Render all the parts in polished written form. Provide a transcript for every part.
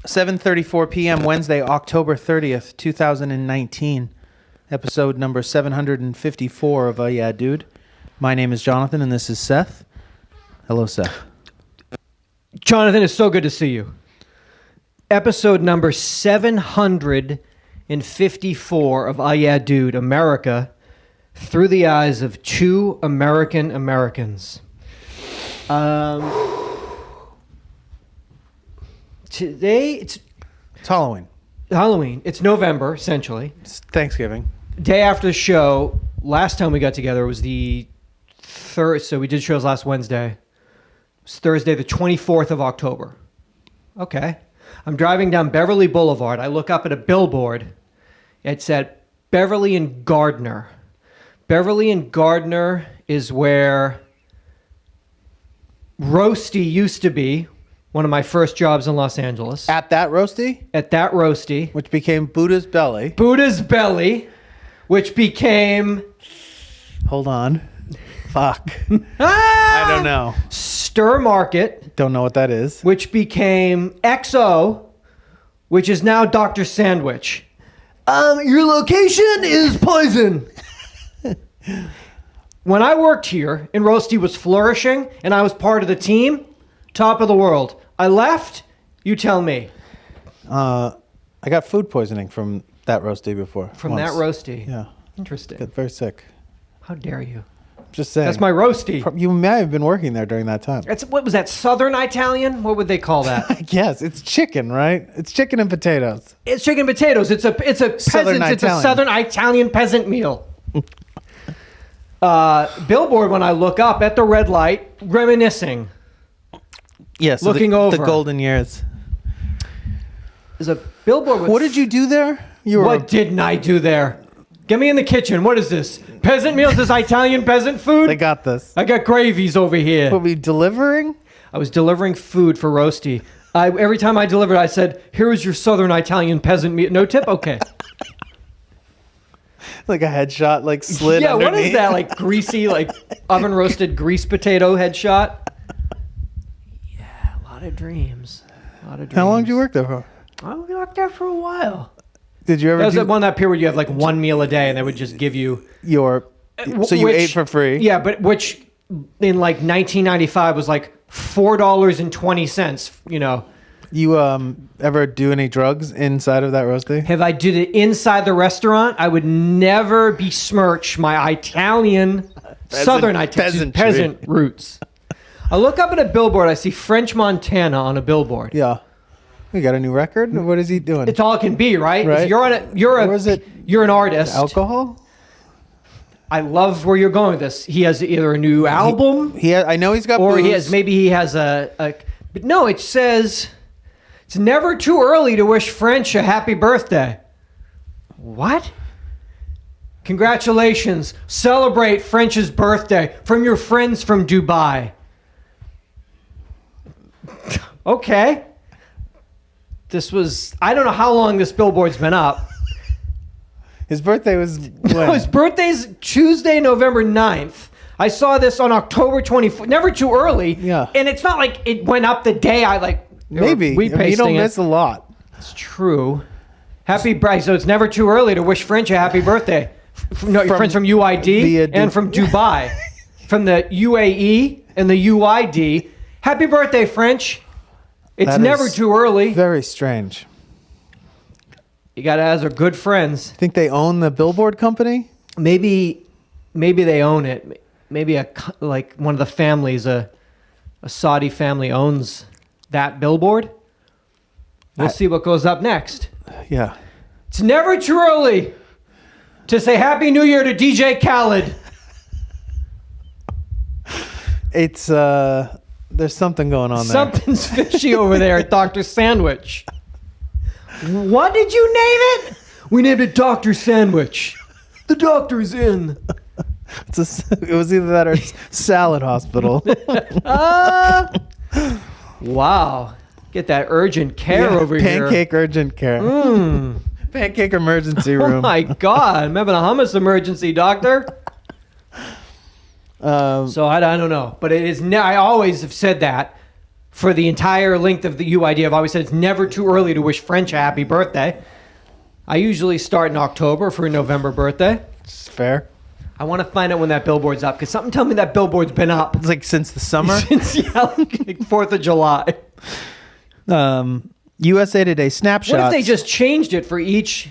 7:34 p.m. Wednesday, October 30th, 2019. Episode number 754 of Yeah Dude. My name is Jonathan, and this is Seth. Hello, Seth. Jonathan, it's so good to see you. Episode number 754 of Yeah Dude, America, through the eyes of two American Americans. Today, it's Halloween. Halloween. It's November, essentially. It's Thanksgiving. Day after the show, last time we got together was the third, so we did shows last Wednesday. It was Thursday, the 24th of October. Okay. I'm driving down Beverly Boulevard. I look up at a billboard. It said Beverly and Gardner. Beverly and Gardner is where Roasty used to be, one of my first jobs in Los Angeles. At that roasty? At that Roasty. Which became Buddha's Belly. Buddha's Belly, which became... Hold on. Fuck. I don't know. Stir Market. Don't know what that is. Which became XO, which is now Dr. Sandwich. Your location is poison. When I worked here and Roasty was flourishing and I was part of the team, top of the world. I left, you tell me. I got food poisoning from that roasty before. From once. that Roasty? Yeah. Interesting. Got very sick. How dare you? Just saying. That's my Roasty. You may have been working there during that time. What was that, Southern Italian? What would they call that? Yes, it's chicken, right? It's chicken and potatoes. It's chicken and potatoes. It's a Southern peasant. It's a Southern Italian peasant meal. Billboard, when I look up at the red light, reminiscing. Yes, looking over. The golden years. There's a billboard with... What did you do there? What didn't I do there? Get me in the kitchen. What is this? Peasant meals? Is Italian peasant food? They got this. I got gravies over here. What, were you delivering? I was delivering food for Roasty. Every time I delivered, I said, here is your Southern Italian peasant meal. No tip? Okay. Like a headshot, like slid underneath. What is that? Like greasy, like oven roasted grease potato headshot? Yeah, a lot of dreams. How long did you work there for? I worked there for a while. Did you ever? That was one that period you have like one meal a day, and they would just give you your. So you ate for free. Yeah, but which in like 1995 was like $4.20. You know. You ever do any drugs inside of that roasty? If I did it inside the restaurant, I would never besmirch my Italian, Southern Italian peasant roots. I look up at a billboard. I see French Montana on a billboard. Yeah. We got a new record? What is he doing? It's all it can be, right? Right. You're an artist. Alcohol? I love where you're going with this. He has either a new album. I know he's got or booze. He has a but no, it says it's never too early to wish French a happy birthday. What? Congratulations. Celebrate French's birthday from your friends from Dubai. Okay. I don't know how long this billboard's been up. His birthday was when? No, his birthday's Tuesday, November 9th. I saw this on October 24th. Never too early. Yeah. And it's not like it went up the day Maybe. You don't miss a lot. It's true. Happy birthday. So it's never too early to wish French a happy birthday. Your friends from UID and from Dubai. From the UAE and the UID. Happy birthday, French. It's never too early. Very strange. You got to ask our good friends. Think they own the billboard company? Maybe they own it. Maybe like one of the families, a Saudi family owns that billboard. We'll see what goes up next. Yeah. It's never too early to say Happy New Year to DJ Khaled. It's there's something going on there. Something's fishy over there at Dr. Sandwich. What did you name it? We named it Dr. Sandwich. The doctor's in. It was either that or Salad Hospital. Wow. Get that urgent care over here. Pancake urgent care. Pancake emergency room. Oh my God. I'm having a hummus emergency, doctor. So I don't know. But it is. I always have said that. for the entire length of the UID, I've always said it's never too early to wish French a happy birthday. I usually start in October for a November birthday. It's fair. I want to find out when that billboard's up, because something tell me that billboard's been up. It's like since the summer. Since, yeah, like 4th of July. USA Today snapshots. What if they just changed it for each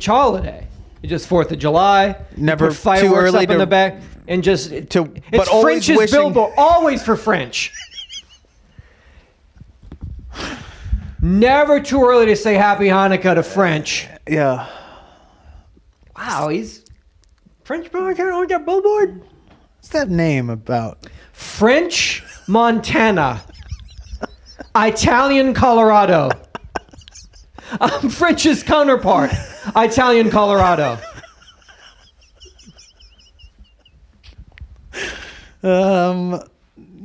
holiday? It's just 4th of July. Never put fireworks too early up in to- the back and just to- it's but always French's wishing- billboard, always for French. Never too early to say Happy Hanukkah to French. Yeah. Wow, he's French billboard on that billboard. What's that name about? French Montana, Italian Colorado. French's counterpart, Italian Colorado.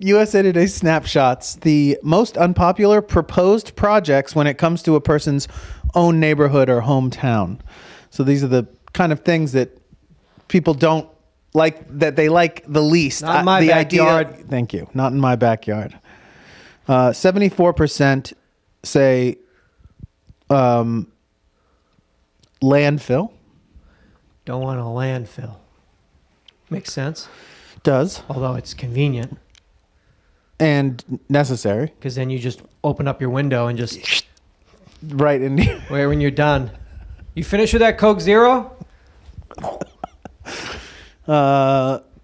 USA Today snapshots. The most unpopular proposed projects when it comes to a person's own neighborhood or hometown. So these are the kind of things that people don't like, that they like the least. Not in my the backyard. Thank you. Not in my backyard. 74% say landfill. Don't want a landfill. Makes sense. Does. Although it's convenient, And necessary. because then you just open up your window and just Right in here. wait when you're done. You finish with that Coke Zero?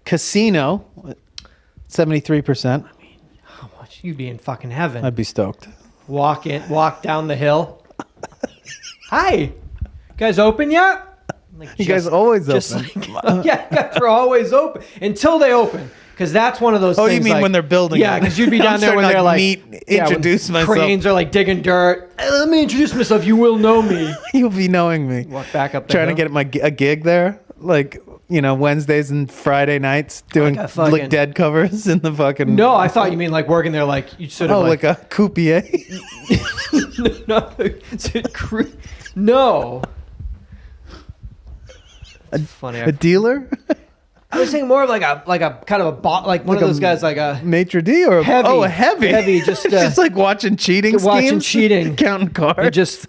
Casino. 73%. How much? You'd be in fucking heaven. I'd be stoked. Walk down the hill. Hi, you guys open yet? Like, You guys always just open. like, yeah, you guys are always open until they open. Because that's one of those Oh, things. you mean like- when they're building Yeah, it. because you'd be down I'm there when starting to, they're like, introduce when myself. Cranes are like digging dirt. Hey, let me introduce myself. You will know me. You'll be knowing me. Walk back up the Trying to hill. get a gig there. Like, Wednesdays and Friday nights doing Like a fucking- like dead covers in the fucking... No, I thought you mean like working there, like you sort of Oh, like a croupier? no, is it no. Funny. A dealer? I was thinking more of like a kind of a bot, like one Like of those a guys, like a Maitre d' or Heavy. Oh, a heavy. Heavy, just, just like watching cheating watching schemes? cheating. Counting cards? just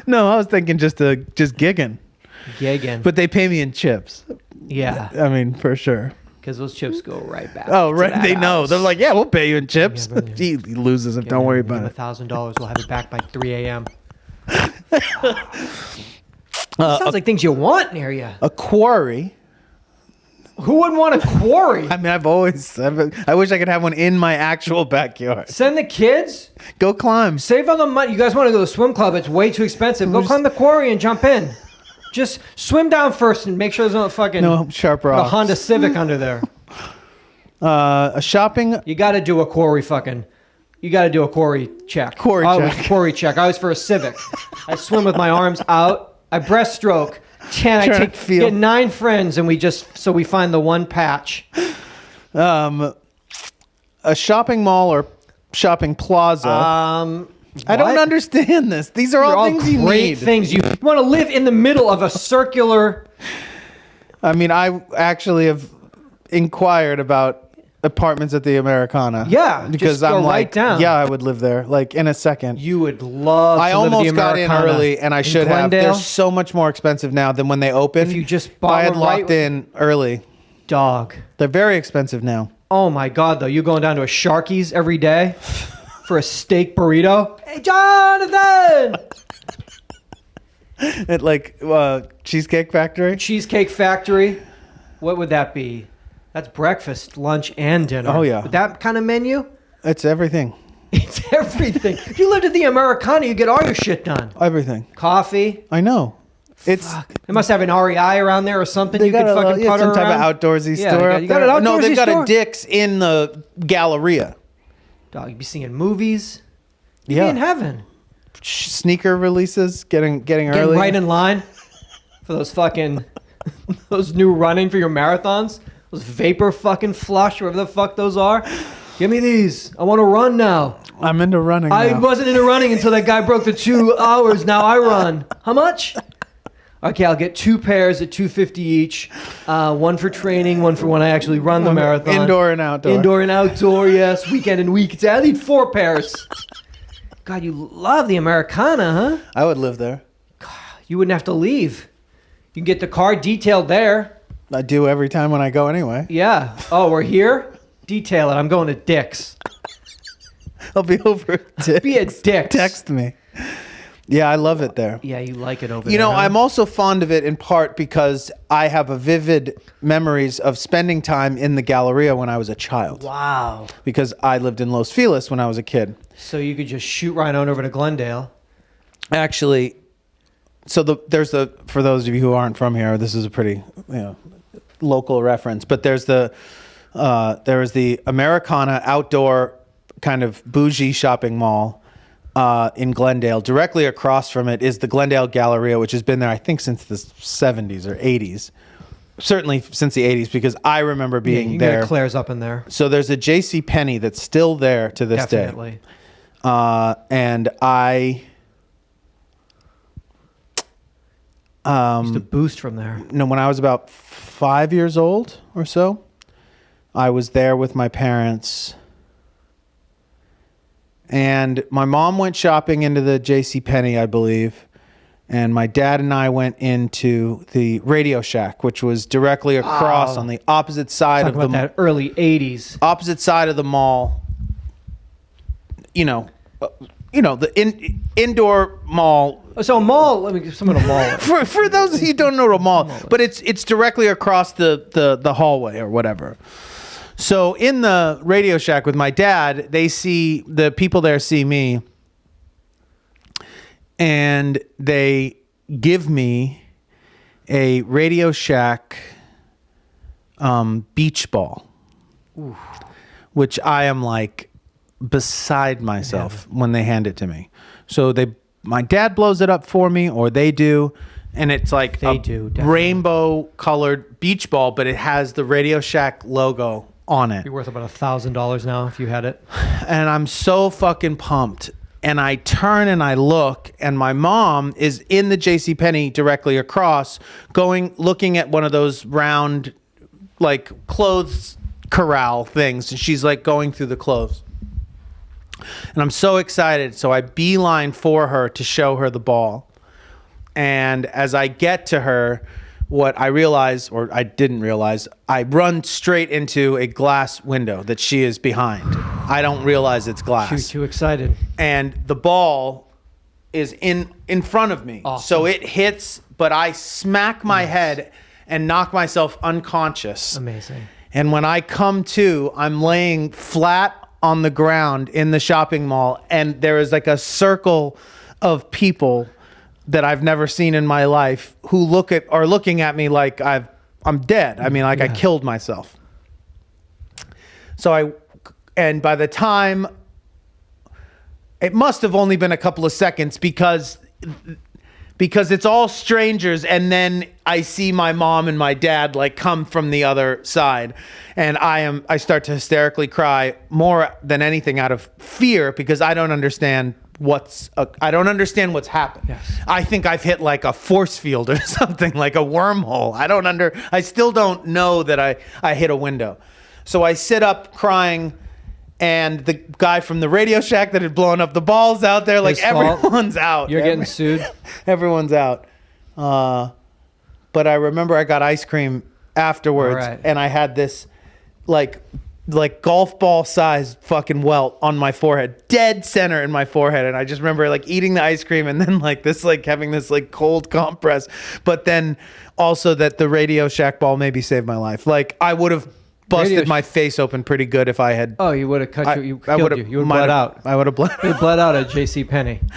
No, I was thinking just gigging. gigging. But they pay me in chips. Yeah, I mean, for sure. because those chips go right back. Oh, to right. that They know. house. They're like, yeah, we'll pay you in chips. Yeah, but- He loses it. Don't worry about it. $1,000. We'll have it back by 3 a.m. Sounds like things you want near you. A quarry. Who wouldn't want a quarry? I mean, I wish I could have one in my actual backyard. Send the kids. Go climb. Save all the money. You guys want to go to the swim club? It's way too expensive. Go climb the quarry and jump in. Just swim down first and make sure there's no fucking No sharp a rocks. Honda Civic under there. A shopping. You got to do a quarry fucking. You got to do a quarry check. Quarry check. Quarry check. I was for a Civic. I swim with my arms out. I breaststroke. 10. I Trying to feel. get 9 friends and we find the one patch. A shopping mall or shopping plaza. I don't understand this. These are They're all things you great need. things. You want to live in the middle of a circular. I mean, I actually have inquired about apartments at the Americana. Yeah, because just go I'm right like, down. yeah, I would live there, like in a second. You would love. I to live at the almost got in Americana early, and I in should have. They're Glendale. so much more expensive now than when they opened. If you just If bought I had one locked right- in early. Dog. They're very expensive now. Oh my God, though, you going down to a Sharky's every day for a steak burrito? Hey, Jonathan! At like Cheesecake Factory. Cheesecake Factory. What would that be? That's breakfast, lunch, and dinner. Oh, yeah. With that kind of menu, It's everything. it's everything. If you lived at the Americana, you get all your shit done. Everything. Coffee. I know. It's They must have an REI around there or something. they You could got fucking some putter type around. of outdoorsy Yeah, store. you got up an there. No, they've outdoorsy got store? a Dick's in the Galleria. Dog, you'd be seeing movies. You'd Yeah. be in heaven. Sneaker releases, getting Getting early. right in line for those fucking those new running for your marathons. Those vapor fucking flush, whatever the fuck those are. Give me these. I want to run now. I'm into running I now. wasn't into running until that guy broke the 2 hours. Now I run. How much? Okay, I'll get 2 pairs at $250 each. One for training, one for when I actually run the marathon. Indoor and outdoor. Indoor and outdoor, yes. Weekend and weekday. I need 4 pairs. God, you love the Americana, huh? I would live there. You wouldn't have to leave. You can get the car detailed there. I do every time when I go anyway. Yeah. Oh, we're here? Detail it. I'm going to Dick's. I'll be over at Dick's. Be at Dick's. Text me. Yeah, I love it there. Yeah, you like it over there. You know, huh? I'm also fond of it in part because I have a vivid memories of spending time in the Galleria when I was a child. Wow. Because I lived in Los Feliz when I was a kid. So you could just shoot right on over to Glendale. Actually, so there's the, for those of you who aren't from here, this is a pretty, local reference, but there was the Americana outdoor kind of bougie shopping mall in Glendale. Directly across from it is the Glendale Galleria, which has been there, I think, since the 70s or 80s. Certainly since the 80s, because I remember being you can there. get Claire's up in there. So there's a J.C. Penney that's still there to this Definitely. day. And I Used to boost from there. when I was about 5 years old or so, I was there with my parents. And my mom went shopping into the J.C. Penney, I believe. And my dad and I went into the Radio Shack, which was directly across on the opposite side Talk of about the that early 80s. opposite side of the mall. The indoor mall. So a mall, let me give someone a mall. For those of you who don't know what a mall, but it's directly across the hallway or whatever. So in the Radio Shack with my dad, the people there see me, and they give me a Radio Shack beach ball, which I am like beside myself when they hand it to me. So my dad blows it up for me, or they do, and it's like rainbow colored beach ball, but it has the Radio Shack logo on it. Be worth about $1,000 now if you had it. And I'm so fucking pumped. And I turn and I look, and my mom is in the JCPenney directly across, looking at one of those round, like, clothes corral things. And she's like going through the clothes. And I'm so excited. So I beeline for her to show her the ball. And as I get to her, what I realize, or I didn't realize, I run straight into a glass window that she is behind. I don't realize it's glass. She was too excited. And the ball is in front of me. Awesome. So it hits, but I smack my head and knock myself unconscious. Amazing. And when I come to, I'm laying flat on the ground in the shopping mall, and there is like a circle of people that I've never seen in my life who are looking at me like I'm dead. I mean, like I killed myself. And by the time, it must have only been a couple of seconds because it's all strangers, and then I see my mom and my dad like come from the other side, and I start to hysterically cry more than anything out of fear, because I don't understand what's happened. Yes. I think I've hit like a force field or something, like a wormhole. I still don't know that I hit a window. So I sit up crying, and the guy from the Radio Shack that had blown up the balls out there, like everyone's out. You're getting sued. Everyone's out. But I remember I got ice cream afterwards, and I had this like golf ball size fucking welt on my forehead, dead center in my forehead. And I just remember like eating the ice cream, and then like having this like cold compress, but then also that the Radio Shack ball maybe saved my life. Like I would have busted my face open pretty good if I had. Oh, you would have cut you. You killed you. You would have bled out. I would have bled. You bled out at JCPenney.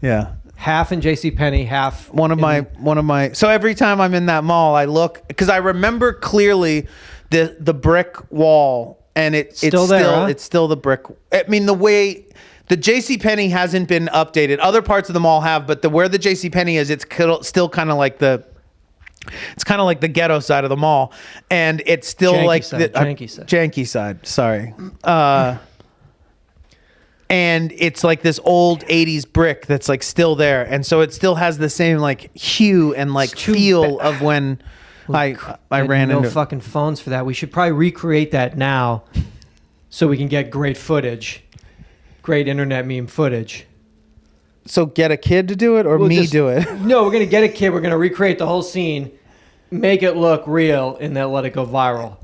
Yeah. Half in JCPenney, half. One of my. So every time I'm in that mall, I look, because I remember clearly the brick wall. And it's still the brick. I mean, the way the JCPenney hasn't been updated. Other parts of the mall have, but where the JCPenney is, it's still kind of like the ghetto side of the mall, and it's still janky side. Janky side. Sorry. and it's like this old 80s brick that's like still there, and so it still has the same like hue and like feel of when I ran no into fucking phones for that. We should probably recreate that now so we can get great footage, great internet meme footage. So get a kid to do it, or me do it? No, we're gonna get a kid. We're gonna recreate the whole scene, make it look real, and then let it go viral.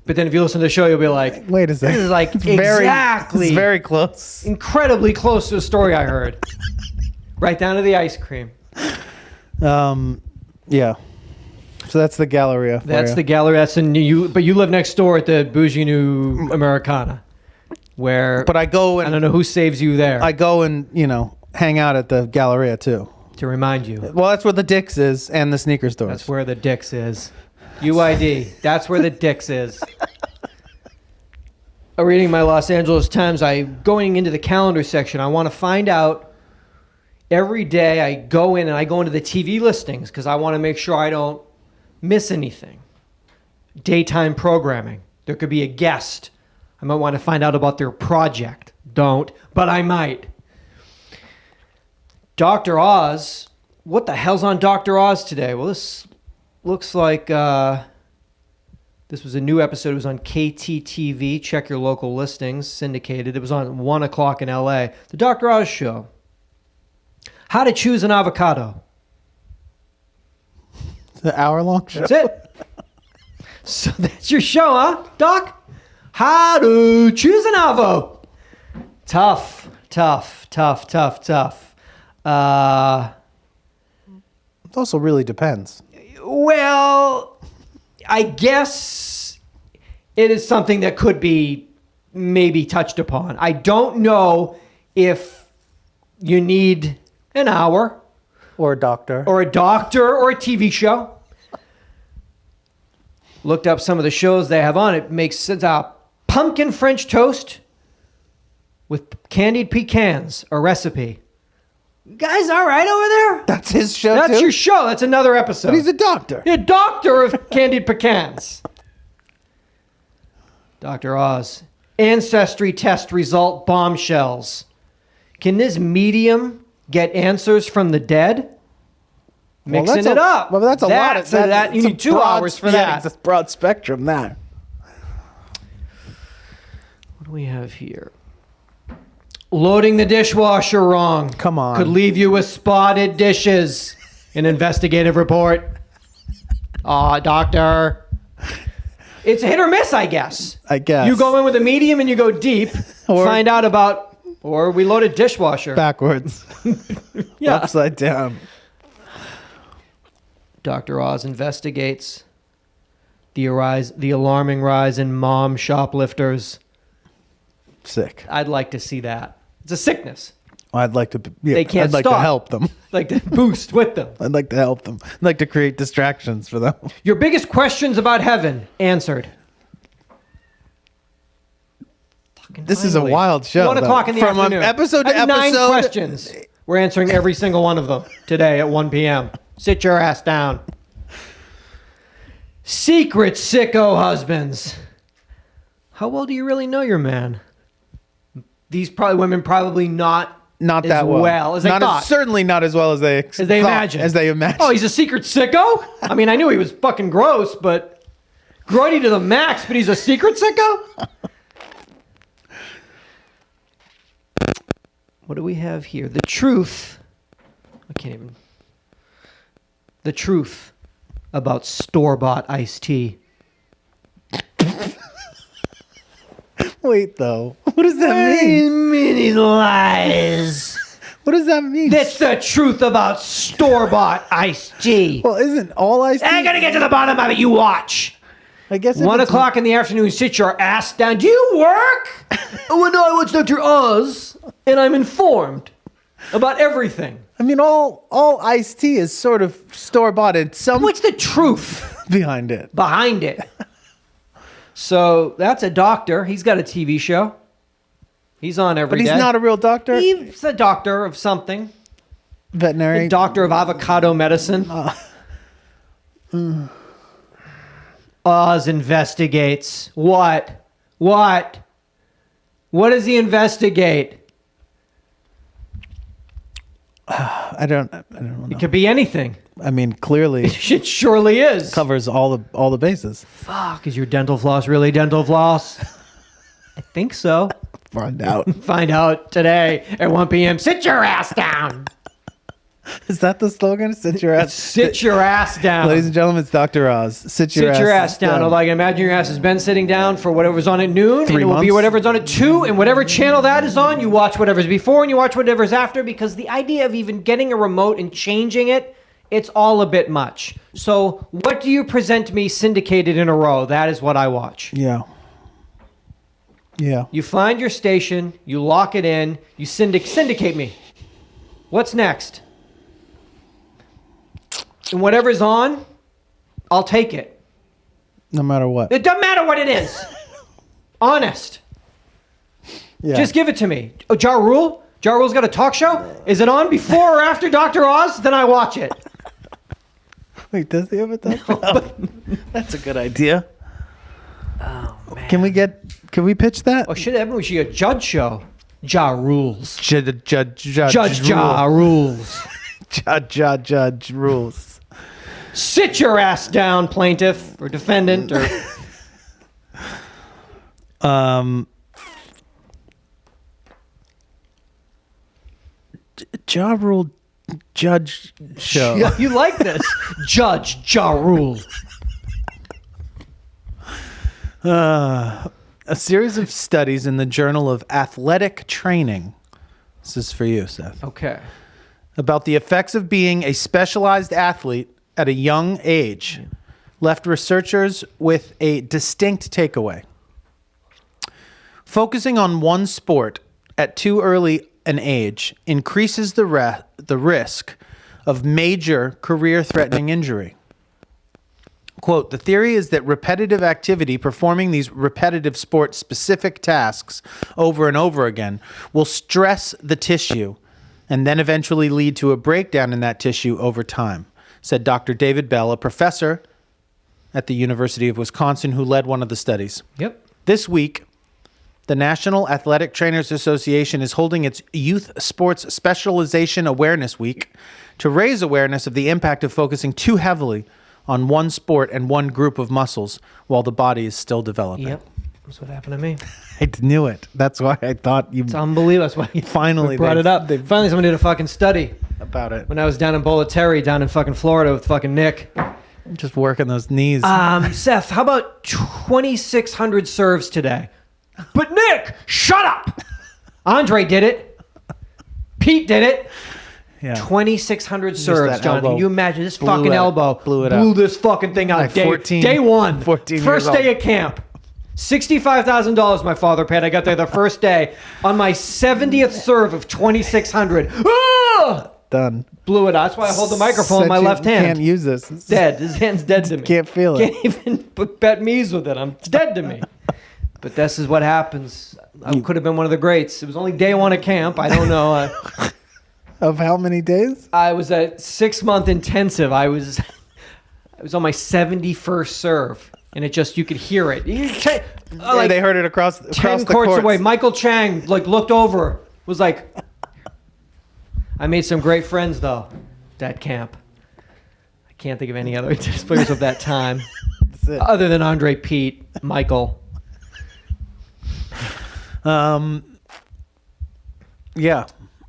But then if you listen to the show, you'll be like, Wait a second. This is like It's exactly very close. incredibly close to the story I heard. Right down to the ice cream. Yeah. So that's the Galleria. That's the gallery. That's in but you live next door at the Bougie New Americana, where. But I go and I don't know who saves you there. I go and hang out at the Galleria too. To remind you. Well, that's where the Dick's is and the sneaker stores. That's where the Dick's is. UID. That's where the Dick's is. Reading my Los Angeles Times, going into the calendar section, I want to find out every day. I go into the TV listings because I want to make sure I don't miss anything. Daytime programming. There could be a guest. I might want to find out about their project. Don't, but I might. Dr. Oz. What the hell's on Dr. Oz today? Well, this looks like this was a new episode. It was on KTTV. Check your local listings. Syndicated. It was on 1 o'clock in LA. The Dr. Oz Show. How to choose an avocado. The hour-long show. That's it. So that's your show, huh, Doc? How to choose an avo. Tough. It also really depends. Well, I guess it is something that could be maybe touched upon. I don't know if you need an hour. Or a doctor. Or a doctor or a TV show. Looked up some of the shows they have on. It makes sense. Pumpkin French toast with candied pecans, a recipe. You guys all right over there? That's his show, That's too? your show. That's another episode. But he's a doctor. You're a doctor of candied pecans. Dr. Oz. Ancestry test result bombshells. Can this medium get answers from the dead? Mixing it up. Well, that's a lot of that. You need 2 hours for that. It's a broad spectrum, that. What do we have here? Loading the dishwasher wrong. Come on. Could leave you with spotted dishes. An investigative report. Doctor. It's hit or miss, I guess. I guess. You go in with a medium and you go deep. Find out about, or we loaded dishwasher. Backwards. Yeah. Upside down. Dr. Oz investigates the alarming rise in mom shoplifters. Sick. I'd like to see that. It's a sickness. I'd like to. Yeah, They can't I'd like stop. to help them. Like to boost with them. I'd like to help them. I'd like to create distractions for them. Your biggest questions about heaven answered. This is a wild show. 1 o'clock in the From afternoon. episode to I have episode. 9 questions. We're answering every single one of them today at 1 p.m. Sit your ass down. Secret sicko husbands. How well do you really know your man? These women probably not Not as that well. as they thought. Certainly not as well as they imagined. As they imagined. Oh, he's a secret sicko? I mean, I knew he was fucking gross, but grody to the max, but he's a secret sicko? What do we have here? The truth. I can't even. The truth about store-bought iced tea. Wait, though. What does that mean? Many lies. What does that mean? That's the truth about store-bought iced tea. Well, isn't all iced tea? I gotta get to the bottom of it. You watch. I guess 1 o'clock in the afternoon, sit your ass down. Do you work? Oh, no, I watch Dr. Oz, and I'm informed about everything. I mean, all iced tea is sort of store-bought. It's some What's the truth behind it. behind it? So that's a doctor. He's got a TV show. He's on every But day. he's not a real doctor? He's a doctor of something. Veterinary? A doctor of avocado medicine. Oz investigates. What? What does he investigate? I don't know. It could be anything. I mean, clearly It surely is. covers all the bases. Fuck, is your dental floss really dental floss? I think so. Find out. Find out today at 1 p.m. Sit your ass down. Is that the slogan? Sit your ass. Sit your ass down. Ladies and gentlemen, it's Dr. Oz. Sit your ass down. Although I can imagine your ass has been sitting down for whatever's on at noon. 3 and it will be months. whatever's on at 2. And whatever channel that is on, you watch whatever's before and you watch whatever's after. Because the idea of even getting a remote and changing it, it's all a bit much. So what do you present me syndicated in a row? That is what I watch. Yeah. Yeah. You find your station. You lock it in. You syndicate me. What's next? And whatever's on, I'll take it. No matter what. It doesn't matter what it is. Honest. Yeah. Just give it to me. Oh, Ja Rule? Ja Rule's got a talk show? Is it on before or after Dr. Oz? Then I watch it. Wait, does he have a touchdown? That's a good idea. Oh, man. Can we pitch that? Oh, shit, we should get a judge show. Ja Rules. Judge Ja Rules. Judge rules. Sit your ass down, plaintiff or defendant or... Ja Rule Judge Show. Yeah, you like this. Judge Ja Rule. A series of studies in the Journal of Athletic Training. This is for you, Seth. Okay. About the effects of being a specialized athlete at a young age left researchers with a distinct takeaway. Focusing on one sport at too early an age increases the risk of major career-threatening injury. Quote, the theory is that repetitive activity, performing these repetitive sport-specific tasks over and over again, will stress the tissue and then eventually lead to a breakdown in that tissue over time, said Dr. David Bell, a professor at the University of Wisconsin who led one of the studies. Yep. This week, the National Athletic Trainers Association is holding its Youth Sports Specialization Awareness Week to raise awareness of the impact of focusing too heavily on one sport and one group of muscles while the body is still developing. Yep. That's what happened to me. I knew it. That's why I thought you It's unbelievable. That's why you finally brought it up. Finally, someone did a fucking study. About it. When I was down in Bolletary, down in fucking Florida with fucking Nick. Just working those knees. Seth, how about 2,600 serves today? But Nick, shut up! Andre did it. Pete did it. Yeah. 2,600 serves, that John. elbow Can you imagine this blew fucking it out. elbow? Blew it out. this fucking thing out. Like 14 day one. 14 years First day old. of camp. $65,000 my father paid. I got there the first day. On my 70th serve of 2,600. Ah! Done. Blew it out. That's why I hold the microphone in my left hand. Can't use this. It's Dead. His hand's dead to me. Can't feel it. Can't even put bet me's with it. It's dead to me. But this is what happens. I could have been one of the greats. It was only day one of camp. I don't know. Of how many days? I was at 6-month intensive. I was on my 71st serve, and it just you could hear it. Yeah, they heard it across 10 the courts courts away. Michael Chang looked over, was like. I made some great friends though, that camp. I can't think of any other tennis players of that time, That's it. other than Andre, Pete, Michael. Yeah.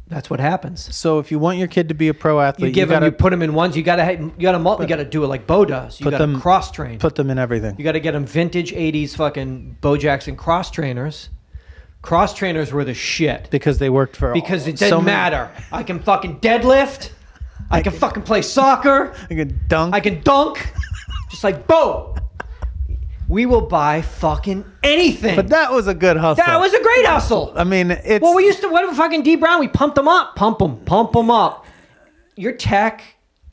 That's what happens. So if you want your kid to be a pro athlete, You put them in ones. You gotta do it like Bo does. You Put gotta them- cross train. put them in everything. You gotta get them vintage '80s fucking Bo Jackson cross trainers. Cross trainers were the shit Because they worked for because it so didn't many- matter. I can fucking deadlift. I can fucking play soccer. I could dunk. I can dunk. Just like Bo. We will buy fucking anything. But that was a good hustle. That was a great hustle. I mean, it's. Well, we used to, what fucking D Brown, we pumped them up. Pump them up. Your tech,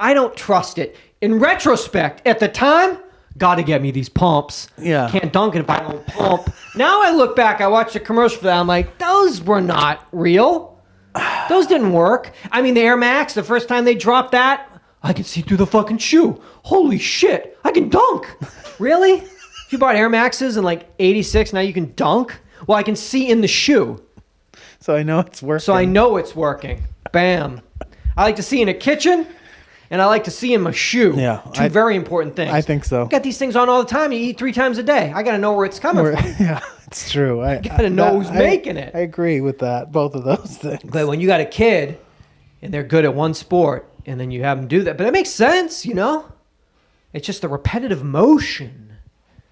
I don't trust it. In retrospect, at the time, gotta get me these pumps. Yeah. Can't dunk it if I don't pump. Now I look back, I watched the commercial for that, I'm like, those were not real. Those didn't work. I mean, the Air Max, the first time they dropped that, I could see through the fucking shoe. Holy shit, I can dunk. Really? If you bought Air Maxes in like 86, now you can dunk? Well, I can see in the shoe. So I know it's working. So I know it's working. Bam. I like to see in a kitchen, and I like to see in my shoe. Yeah, Two very important things. I think so. You got these things on all the time. You eat 3 times a day. I got to know where it's coming from. Yeah, it's true. I got to know who's making it. I agree with that. Both of those things. But when you got a kid, and they're good at one sport, and then you have them do that. But it makes sense, you know? It's just the repetitive motion.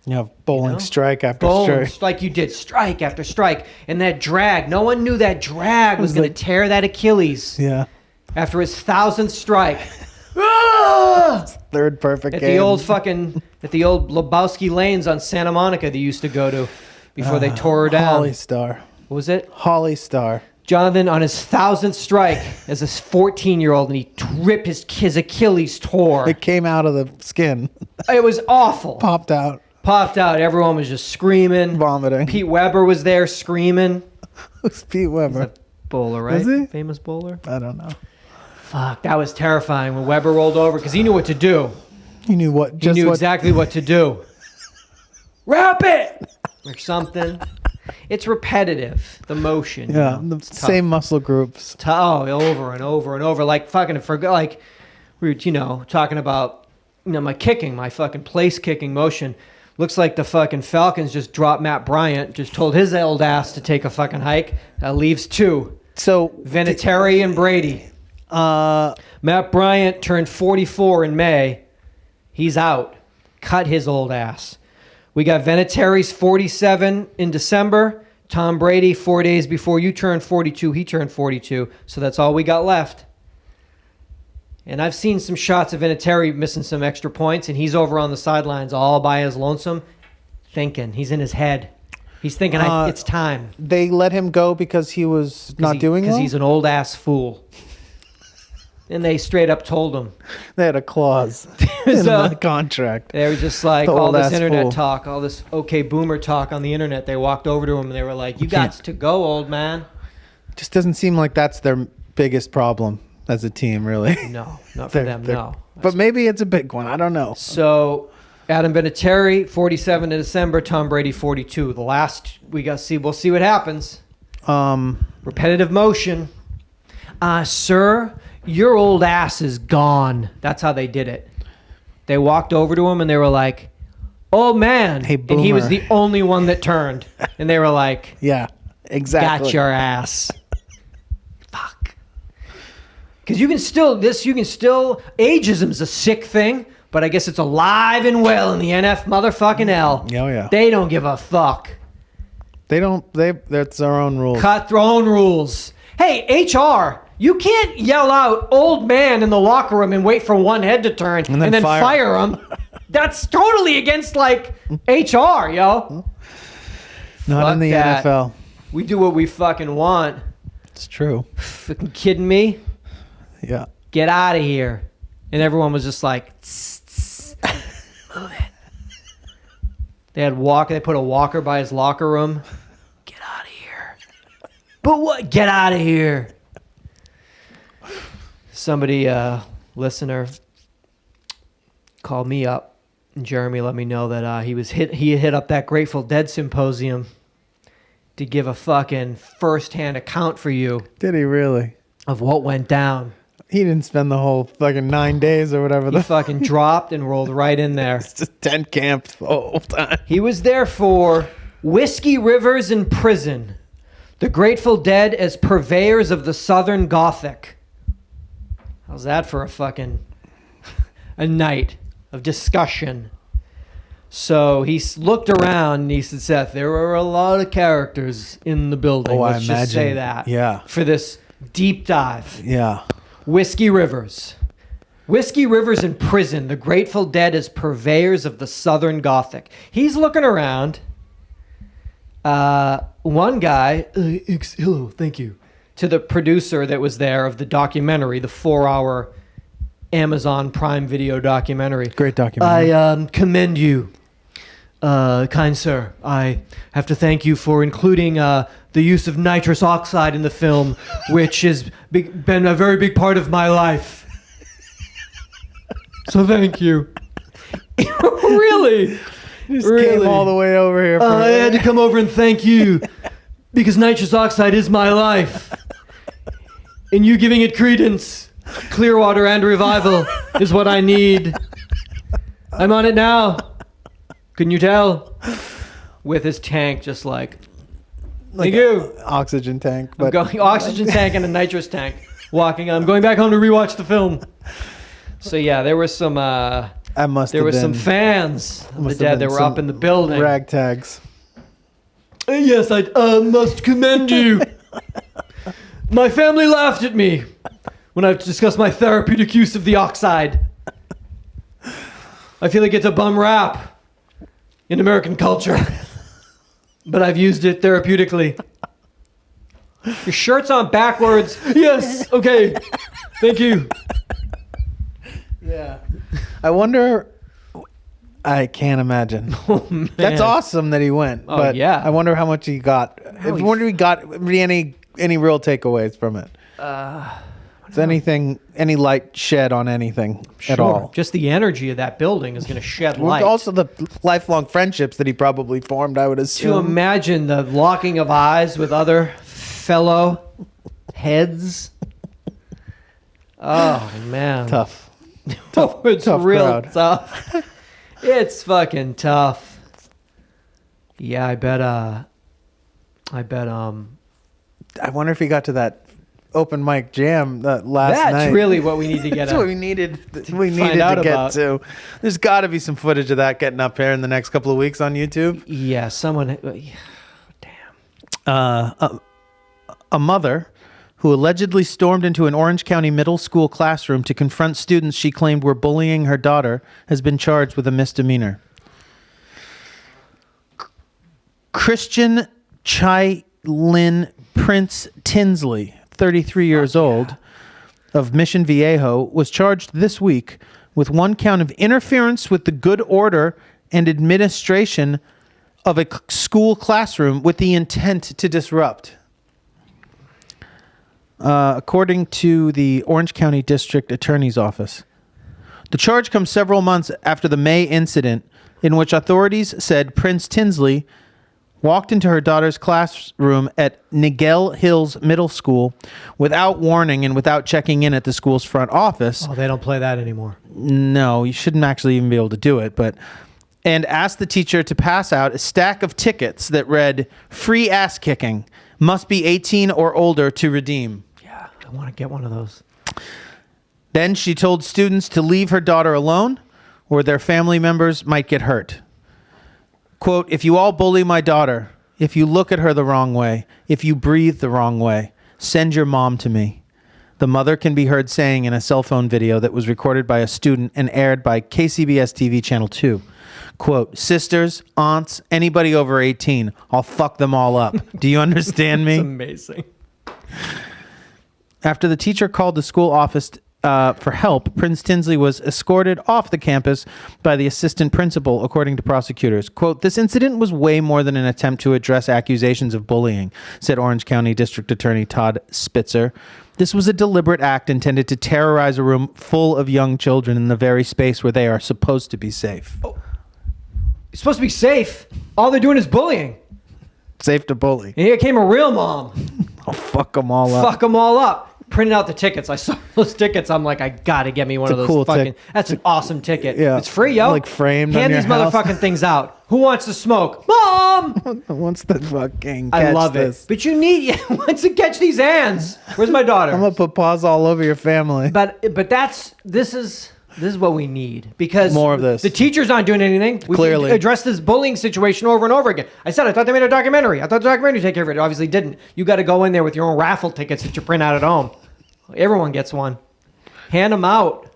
You have bowling strike after Bowling, strike. like you did, strike after strike. And that drag, no one knew that drag was going to tear that Achilles. Yeah. After his 1,000th strike. Ah! Third perfect At game. the old Lebowski Lanes on Santa Monica they used to go to before they tore her down. Holly Star. What was it? Holly Star. Jonathan on his 1,000th strike as a 14-year-old, and he ripped his Achilles tore. It came out of the skin. It was awful. Popped out. Everyone was just screaming. Vomiting. Pete Weber was there screaming. Who's Pete Weber? He's a bowler, right? Is he? Famous bowler. I don't know. Fuck, that was terrifying when Weber rolled over because he knew what to do. He knew what. He knew exactly what to do. Wrap it or something. It's repetitive, the motion. Yeah, the same muscle groups. Over and over and over. Like fucking forgot. Like we were, talking about, my kicking, my fucking place kicking motion. Looks like the fucking Falcons just dropped Matt Bryant. Just told his old ass to take a fucking hike. That leaves 2. So Vinatieri and Brady. Matt Bryant turned 44 in May. He's out. Cut his old ass. We got Vinatieri's 47 in December. Tom Brady, 4 days before you turned 42, he turned 42. So that's all we got left. And I've seen some shots of Vinatieri missing some extra points, and he's over on the sidelines all by his lonesome, thinking. He's in his head. He's thinking, it's time. They let him go because he was not doing well? Because he's an old-ass fool. And they straight up told him. They had a clause in the contract. They were just like, all this internet talk, all this okay boomer talk on the internet. They walked over to him and they were like, you got to go, old man. Just doesn't seem like that's their biggest problem as a team, really. No, not for them, no. But maybe it's a big one. I don't know. So Adam Vinatieri, 47 in December. Tom Brady, 42. The last we'll see what happens. Repetitive motion. Sir, your old ass is gone. That's how they did it. They walked over to him and they were like, oh man. Hey, and he was the only one that turned. And they were like, yeah, exactly. Got your ass. Fuck. Because you can still, ageism's a sick thing, but I guess it's alive and well in the NF motherfucking L. Oh, yeah. They don't give a fuck. That's their own rules. Cut their own rules. Hey, HR, you can't yell out old man in the locker room and wait for one head to turn and then fire him. That's totally against HR, yo. Not in the NFL. We do what we fucking want. It's true. Fucking kidding me? Yeah. Get out of here. And everyone was just like, tss, tss, move it. They put a walker by his locker room. Get out of here. But what? Get out of here. Somebody, listener, called me up, and Jeremy let me know that he hit up that Grateful Dead symposium to give a fucking first-hand account for you. Did he really? Of what went down. He didn't spend the whole fucking 9 days or whatever. He fucking dropped and rolled right in there. It's just tent camp the whole time. He was there for Whiskey Rivers in Prison. The Grateful Dead as purveyors of the Southern Gothic. How's that for a night of discussion? So he looked around and he said, Seth, there were a lot of characters in the building. Let's just say that. Yeah. For this deep dive. Yeah. Whiskey Rivers. Whiskey Rivers in Prison. The Grateful Dead as purveyors of the Southern Gothic. He's looking around. One guy, hello, thank you, to the producer that was there of the documentary, the 4-hour Amazon Prime Video documentary. Great documentary. I commend you, kind sir. I have to thank you for including the use of nitrous oxide in the film, which has been a very big part of my life. So thank you. Really? Just came all the way over here. I had to come over and thank you because nitrous oxide is my life. And you giving it credence Clearwater and revival is what I need. I'm on it now. Couldn't you tell? With his tank, just like thank you. Oxygen tank. I'm going oxygen tank and a nitrous tank. Walking. I'm going back home to rewatch the film. So yeah, there was some. There were some fans of the dead that were up in the building. Ragtags. Yes, I must commend you. My family laughed at me when I discussed my therapeutic use of the oxide. I feel like it's a bum rap in American culture, but I've used it therapeutically. Your shirt's on backwards. Yes, okay. Thank you. Yeah. I wonder. I can't imagine. Oh, man. That's awesome that he went. Oh, but yeah. I wonder how much he got. I wonder if he got any real takeaways from it. Is anything, any light shed on anything at all? Just the energy of that building is going to shed light. Also the lifelong friendships that he probably formed, I would assume. To imagine the locking of eyes with other fellow heads. Oh, man. Tough. It's tough real crowd. tough. It's fucking tough. Yeah, I bet. I wonder if he got to that open mic jam last night. That's really what we need to get That's at. what we needed. We needed to get to. There's got to be some footage of that getting up here in the next couple of weeks on YouTube. Yeah, someone. Damn. A mother who allegedly stormed into an Orange County middle school classroom to confront students she claimed were bullying her daughter has been charged with a misdemeanor. Christian Chai-Lin Prince Tinsley, 33 years old, of Mission Viejo, was charged this week with one count of interference with the good order and administration of a school classroom with the intent to disrupt. According to the Orange County District Attorney's Office. The charge comes several months after the May incident in which authorities said Prince Tinsley walked into her daughter's classroom at Nigel Hills Middle School without warning and without checking in at the school's front office. Oh, they don't play that anymore. No, you shouldn't actually even be able to do it, and asked the teacher to pass out a stack of tickets that read, "Free ass kicking. Must be 18 or older to redeem." Yeah, I want to get one of those. Then she told students to leave her daughter alone or their family members might get hurt. Quote, "If you all bully my daughter, if you look at her the wrong way, if you breathe the wrong way, send your mom to me," the mother can be heard saying in a cell phone video that was recorded by a student and aired by KCBS TV Channel 2. Quote, "Sisters, aunts, anybody over 18, I'll fuck them all up. Do you understand me?" It's amazing. After the teacher called the school office for help, Prince Tinsley was escorted off the campus by the assistant principal, according to prosecutors. Quote, "This incident was way more than an attempt to address accusations of bullying," said Orange County District Attorney Todd Spitzer. "This was a deliberate act intended to terrorize a room full of young children in the very space where they are supposed to be safe." Oh. It's supposed to be safe. All they're doing is bullying. Safe to bully. And here came a real mom. I'll fuck them all up. Fuck them all up. Printed out the tickets. I saw those tickets. I'm like, I gotta get me one of those cool fucking. ticket. That's an awesome ticket. Yeah. It's free, yo. Like framed Hand on your these house. motherfucking things out. Who wants to smoke? Mom. Once the fucking I catch love this. it. But you need once to catch these hands. Where's my daughter? I'm gonna put paws all over your family. But this is what we need, because More of this. The teachers aren't doing anything. We've Clearly. addressed this bullying situation over and over again. I thought they made a documentary. I thought the documentary would take care of it. It obviously didn't. You got to go in there with your own raffle tickets that you print out at home. Everyone gets one. Hand them out.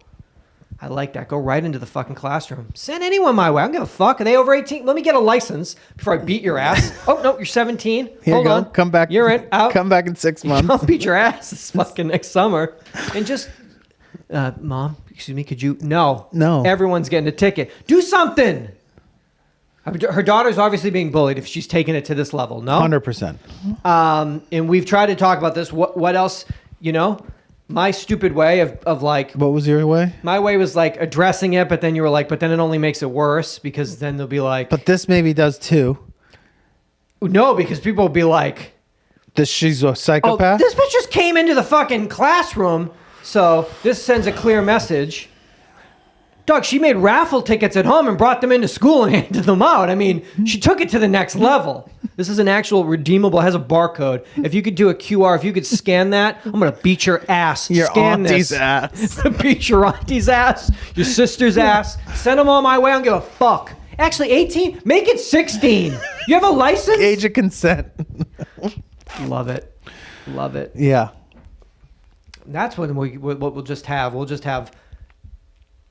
I like that. Go right into the fucking classroom. Send anyone my way. I don't give a fuck. Are they over 18? Let me get a license before I beat your ass. Oh, no, you're 17. Here Hold you go. on. Come back. You're in. Out. Come back in 6 months. I'll beat your ass this fucking next summer. And just, Mom, excuse me, could you? No. Everyone's getting a ticket. Do something. Her daughter's obviously being bullied if she's taking it to this level. No? 100%. And we've tried to talk about this. What else, my stupid way of like, What was your way? my way was like addressing it, but then you were like, but then it only makes it worse, because then they'll be like, But this maybe does too. no, because people will be like, She's a oh, psychopath? this bitch just came into the fucking classroom So this sends a clear message. Dog, she made raffle tickets at home and brought them into school and handed them out. I mean, she took it to the next level. This is an actual redeemable, has a barcode. If you could do a QR, if you could scan that, I'm going to beat your ass. Your Scan auntie's this. ass. Beat your auntie's ass, your sister's ass. Send them on my way. I don't give a fuck. Actually, 18? Make it 16. You have a license? Age of consent. Love it. Love it. Yeah. That's what we'll just have. We'll just have,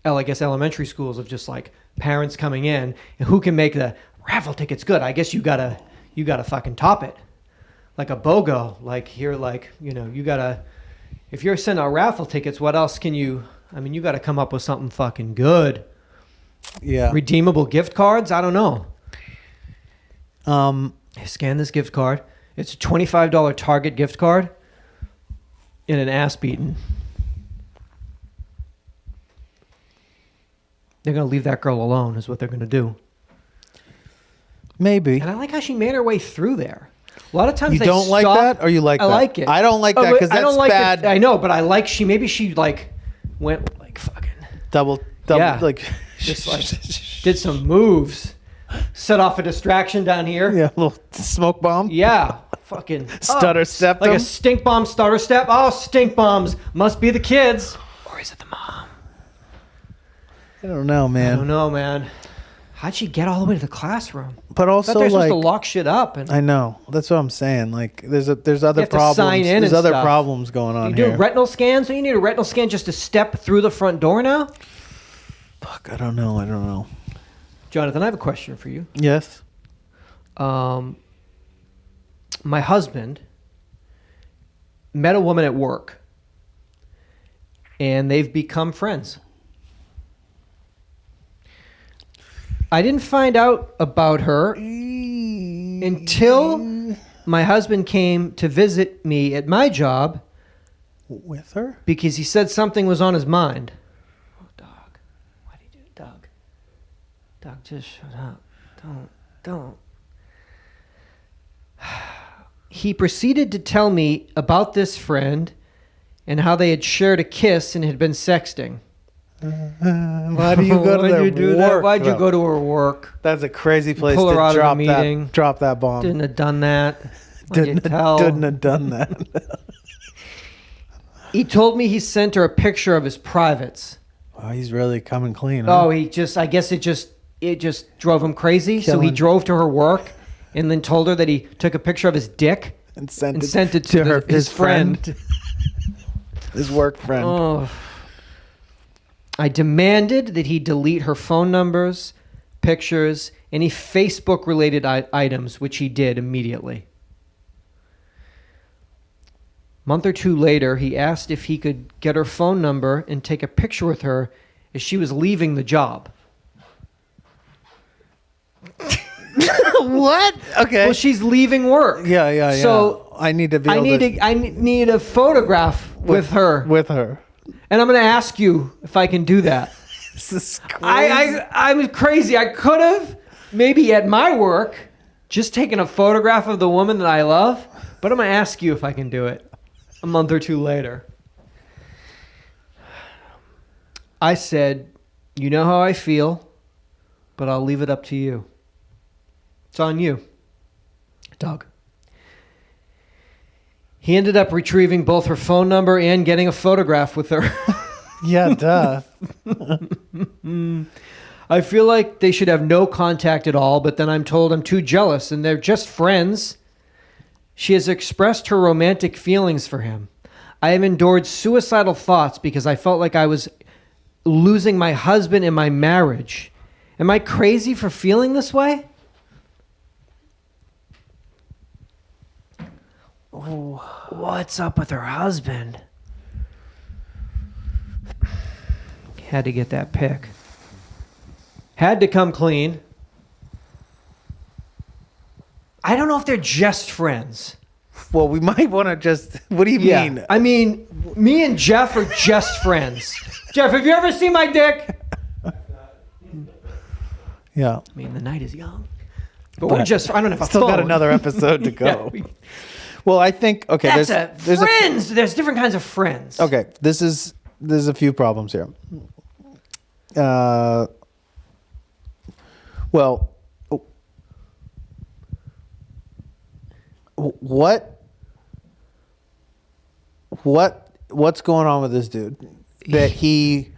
I guess, elementary schools of just like parents coming in and who can make the raffle tickets good. I guess you gotta fucking top it, like a BOGO. Like here, like you gotta. If you're sending out raffle tickets, what else can you? I mean, you gotta come up with something fucking good. Yeah. Redeemable gift cards. I don't know. Scan this gift card. It's a $25 Target gift card. In an ass beating. They're going to leave that girl alone is what they're going to do. Maybe. And I like how she made her way through there. A lot of times You they don't like stop. that, or you like I that? like it. I don't like that because I that's don't like bad. I know, but I like she like went like fucking Double, Yeah. like just like did some moves. Set off a distraction down here. yeah, a little smoke bomb. Yeah. Fucking Stutter step like them. a stink bomb stutter step. Oh, stink bombs must be the kids, or is it the mom? I don't know, man. I don't know, man. How'd she get all the way to the classroom? But I also, thought they're supposed to like, lock shit up. And I know that's what I'm saying. Like, there's other have to problems. sign in There's and other stuff. problems going on you do here. retinal scans. So you need a retinal scan just to step through the front door now. Fuck, I don't know. Jonathan, I have a question for you. Yes. My husband met a woman at work, and they've become friends. I didn't find out about her until my husband came to visit me at my job With her? because he said something was on his mind. Oh, dog. Why do you do it, Doug? Doug, just shut up. Don't. He proceeded to tell me about this friend and how they had shared a kiss and had been sexting. Why do you go to Why'd their you do work? that? Why'd you though? go to her work? That's a crazy place Pull her out to of the meeting. drop that bomb. Didn't have done that. Why'd you tell? Didn't have done that. He told me he sent her a picture of his privates. Oh, he's really coming clean. Huh? Oh, I guess it just drove him crazy. So he Killing. drove to her work and then told her that he took a picture of his dick and sent it to her his friend. His work friend. Oh. I demanded that he delete her phone numbers, pictures, any Facebook-related items, which he did immediately. A month or two later, he asked if he could get her phone number and take a picture with her as she was leaving the job. What? Okay. Well, she's leaving work. Yeah. So I need to be. I need a photograph with her. With her. And I'm going to ask you if I can do that. This is crazy. I'm crazy. I could have maybe at my work just taken a photograph of the woman that I love, but I'm going to ask you if I can do it a month or two later. I said, you know how I feel, but I'll leave it up to you. It's on you, Doug. He ended up retrieving both her phone number and getting a photograph with her. Yeah, duh. I feel like they should have no contact at all, but then I'm told I'm too jealous and they're just friends. She has expressed her romantic feelings for him. I have endured suicidal thoughts because I felt like I was losing my husband and my marriage. Am I crazy for feeling this way? What's up with her husband? Had to get that pic. Had to come clean. I don't know if they're just friends. Well, we might want to just. What do you mean? I mean, me and Jeff are just friends. Jeff, have you ever seen my dick? Yeah. I mean, the night is young. But we're just, I don't know if I Still got another episode to go. Yeah, Well, I think okay. There's friends. There's different kinds of friends. Okay, there's a few problems here. Well, what's going on with this dude that he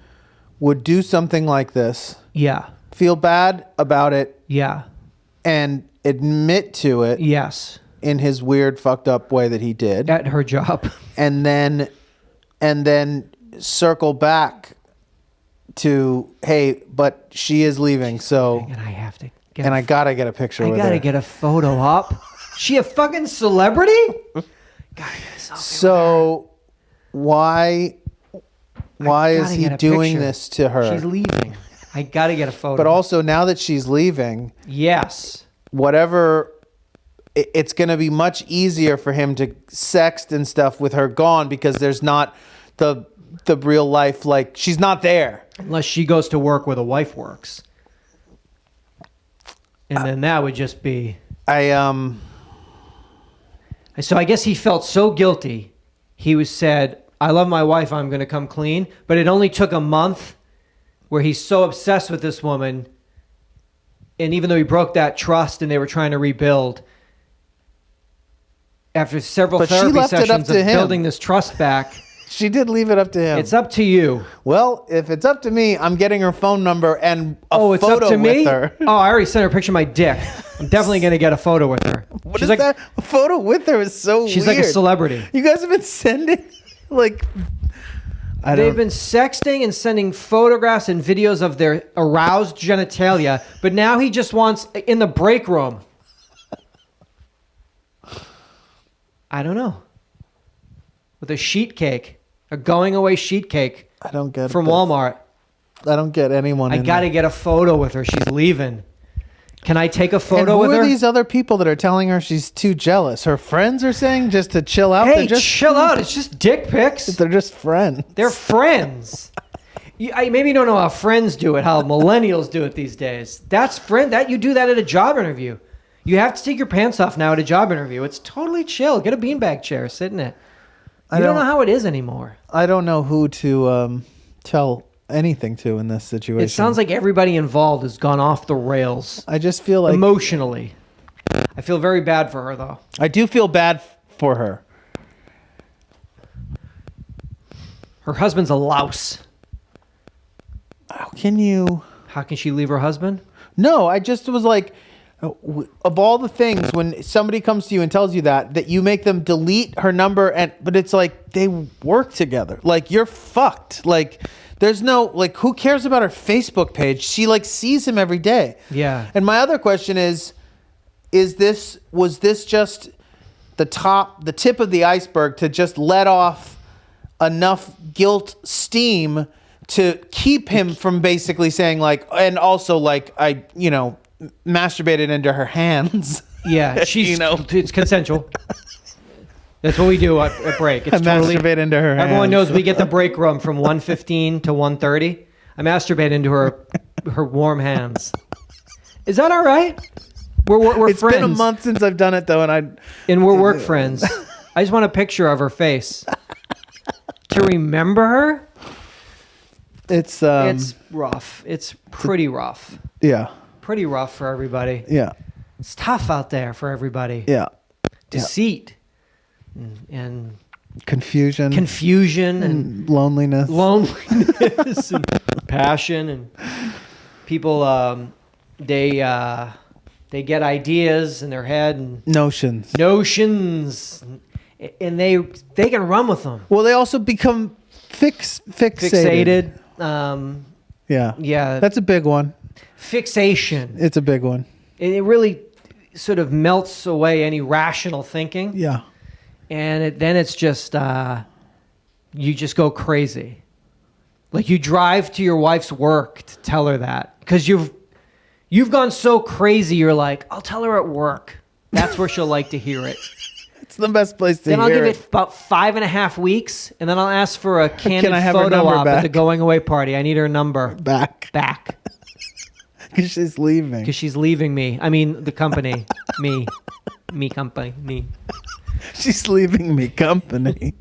would do something like this? Yeah. Feel bad about it. Yeah. And admit to it. Yes. In his weird, fucked up way that he did at her job, and then circle back to, hey, but she is leaving, so and I have to get I gotta get a picture with her. I gotta get a photo op. She a fucking celebrity? Gotta get a selfie so why is he doing this to her? She's leaving. I gotta get a photo. But also, now that she's leaving, yes, whatever, it's going to be much easier for him to sext and stuff with her gone, because there's not the real life, like, she's not there. Unless she goes to work where the wife works. And then that would just be... So I guess he felt so guilty. He said, I love my wife, I'm going to come clean. But it only took a month where he's so obsessed with this woman. And even though he broke that trust and they were trying to rebuild... After several therapy sessions of building this trust back... She did leave it up to him. It's up to you. Well, if it's up to me, I'm getting her phone number and a photo it's up to me? with her. Oh, I already sent her a picture of my dick. I'm definitely going to get a photo with her. What is that? A photo with her is so she's weird. Like a celebrity. You guys have been sending, like... They've been sexting and sending photographs and videos of their aroused genitalia, but now he just wants, in the break room... I don't know. With a sheet cake, a going away sheet cake. I don't get from Walmart. I don't get anyone. I got to get a photo with her. She's leaving. Can I take a photo with her? Who are these other people that are telling her she's too jealous? Her friends are saying just to chill out. Hey, chill out. It's just dick pics. They're just friends. They're friends. Maybe you don't know how friends do it, how millennials do it these days. That's you do that at a job interview. You have to take your pants off now at a job interview. It's totally chill. Get a beanbag chair, sit in it. You don't know how it is anymore. I don't know who to tell anything to in this situation. It sounds like everybody involved has gone off the rails. I just feel like... Emotionally. I feel very bad for her, though. I do feel bad for her. Her husband's a louse. How can you... How can she leave her husband? No, I just was like... Of all the things, when somebody comes to you and tells you that you make them delete her number, but it's like they work together. Like, you're fucked. Like, there's no, like, who cares about her Facebook page? She, like, sees him every day. Yeah. And my other question was this just the tip of the iceberg to just let off enough guilt steam to keep him from basically saying, like, and also, like, masturbated into her hands. Yeah, she's it's consensual. That's what we do at break. It's masturbate into her hands. Everyone knows we get the break room from 1:15 to 1:30. I masturbate into her warm hands. Is that all right? We're it's friends. It's been a month since I've done it though, and we're work friends. I just want a picture of her face to remember her. It's rough. It's pretty rough. Yeah. Pretty rough for everybody. Yeah. It's tough out there for everybody. Yeah. Deceit and confusion and loneliness and passion, and people they get ideas in their head and notions and they can run with them. Well, they also become fixated. Yeah. That's a big one. Fixation. It's a big one. It really sort of melts away any rational thinking. Yeah. And then it's just, you just go crazy. Like you drive to your wife's work to tell her that. Because you've gone so crazy, you're like, I'll tell her at work. That's where she'll like to hear it. It's the best place to hear it. Then I'll give it about 5.5 weeks, and then I'll ask for a candid photo op at the going away party. I need her number. Back. Because she's leaving. Because she's leaving me. I mean, the company. Me company. Me. She's leaving me company.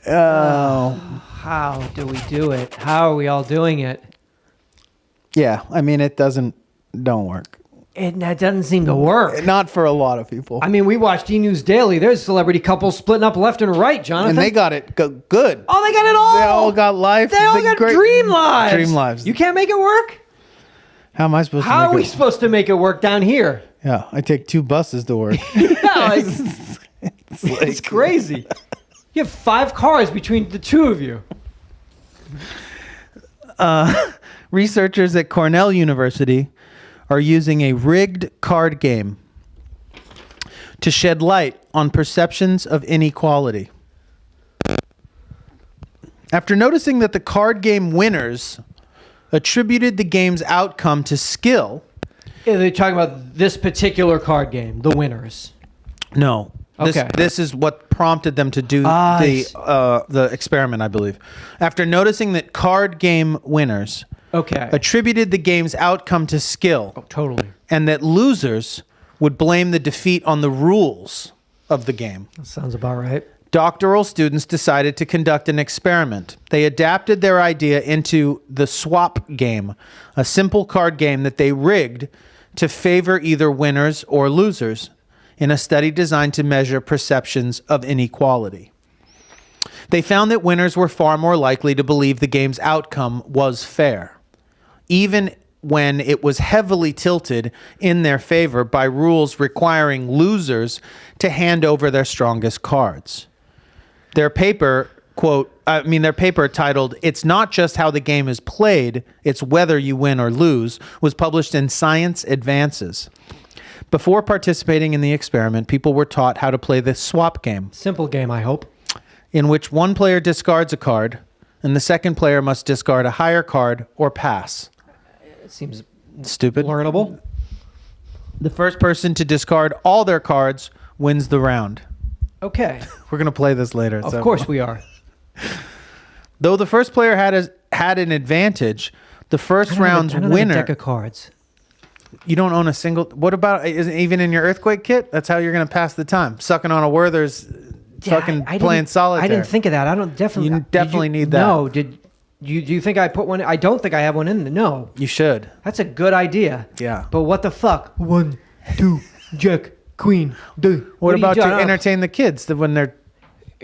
Oh. How do we do it? How are we all doing it? Yeah, I mean, don't work. That doesn't seem to work. Not for a lot of people. I mean, we watch E-News Daily. There's celebrity couples splitting up left and right, Jonathan. And they got it good. Oh, they got it all. They all got life. They all got dream lives. Dream lives. You can't make it work? How am I supposed to How make are we it? supposed to make it work down here? Yeah, I take 2 buses to work. Yeah, It's like- it's crazy. You have 5 cars between the 2 of you. Researchers at Cornell University are using a rigged card game to shed light on perceptions of inequality. After noticing that the card game winners attributed the game's outcome to skill. Yeah, they're talking about this particular card game, the winners. No. Okay. This is what prompted them to do the experiment, I believe. After noticing that card game winners attributed the game's outcome to skill. Oh, totally. And that losers would blame the defeat on the rules of the game. That sounds about right. Doctoral students decided to conduct an experiment. They adapted their idea into the swap game, a simple card game that they rigged to favor either winners or losers in a study designed to measure perceptions of inequality. They found that winners were far more likely to believe the game's outcome was fair, even when it was heavily tilted in their favor by rules requiring losers to hand over their strongest cards. Their paper, their paper titled, "It's Not Just How the Game is Played, It's Whether You Win or Lose," was published in Science Advances. Before participating in the experiment, people were taught how to play the swap game. Simple game, I hope. In which one player discards a card, and the second player must discard a higher card or pass. It seems stupid. Learnable. The first person to discard all their cards wins the round. Okay. We're going to play this later. Of course we are. Though the first player had an advantage, the first round's I don't winner... have a deck of cards. You don't own a single... What about... Isn't even in your earthquake kit? That's how you're going to pass the time. Sucking on a Werther's, fucking playing solitaire. I didn't think of that. I don't definitely... You definitely need that. No, do you think I put one... I don't think I have one in there. No. You should. That's a good idea. Yeah. But what the fuck? 1, 2, Jack, Queen, 2. What do you about do? to entertain the kids when they're...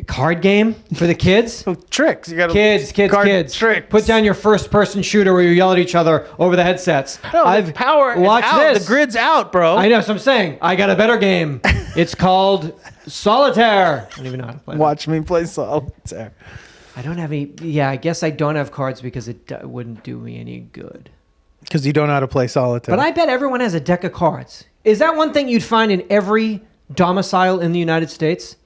Card game for the kids? Tricks. You got kids. Tricks. Put down your first-person shooter where you yell at each other over the headsets. No, I've power. Watch this. The grid's out, bro. I know. So I'm saying I got a better game. It's called Solitaire. I don't even know how to play. Watch me play solitaire. I don't have any. Yeah, I guess I don't have cards because it wouldn't do me any good. Because you don't know how to play solitaire. But I bet everyone has a deck of cards. Is that one thing you'd find in every domicile in the United States?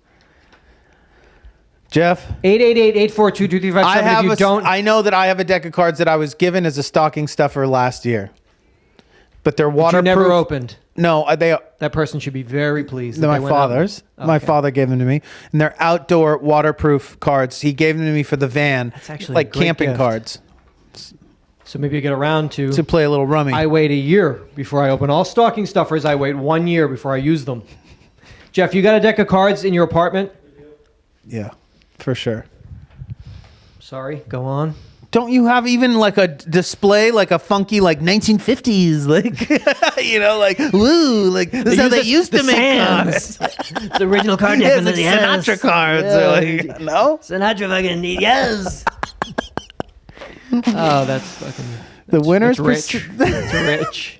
Jeff, 888-842-2357. If you don't, I know that I have a deck of cards that I was given as a stocking stuffer last year, but they're waterproof. you never opened. No, That person should be very pleased. They're my father's. Okay. My father gave them to me, and they're outdoor waterproof cards. He gave them to me for the van. That's actually like a great camping gift. cards So maybe you get around to play a little rummy. I wait a year before I open all stocking stuffers. I wait 1 year before I use them. Jeff, you got a deck of cards in your apartment? Yeah, for sure. Sorry, go on. Don't you have even like a display, like a funky, like 1950s, like, like, woo, like, this is how they used to make cards. The original card deck. Yeah, it's like Sinatra cards. Yeah. Like, no? Sinatra fucking need, yes. Oh, that's fucking... The winner's rich. It's rich.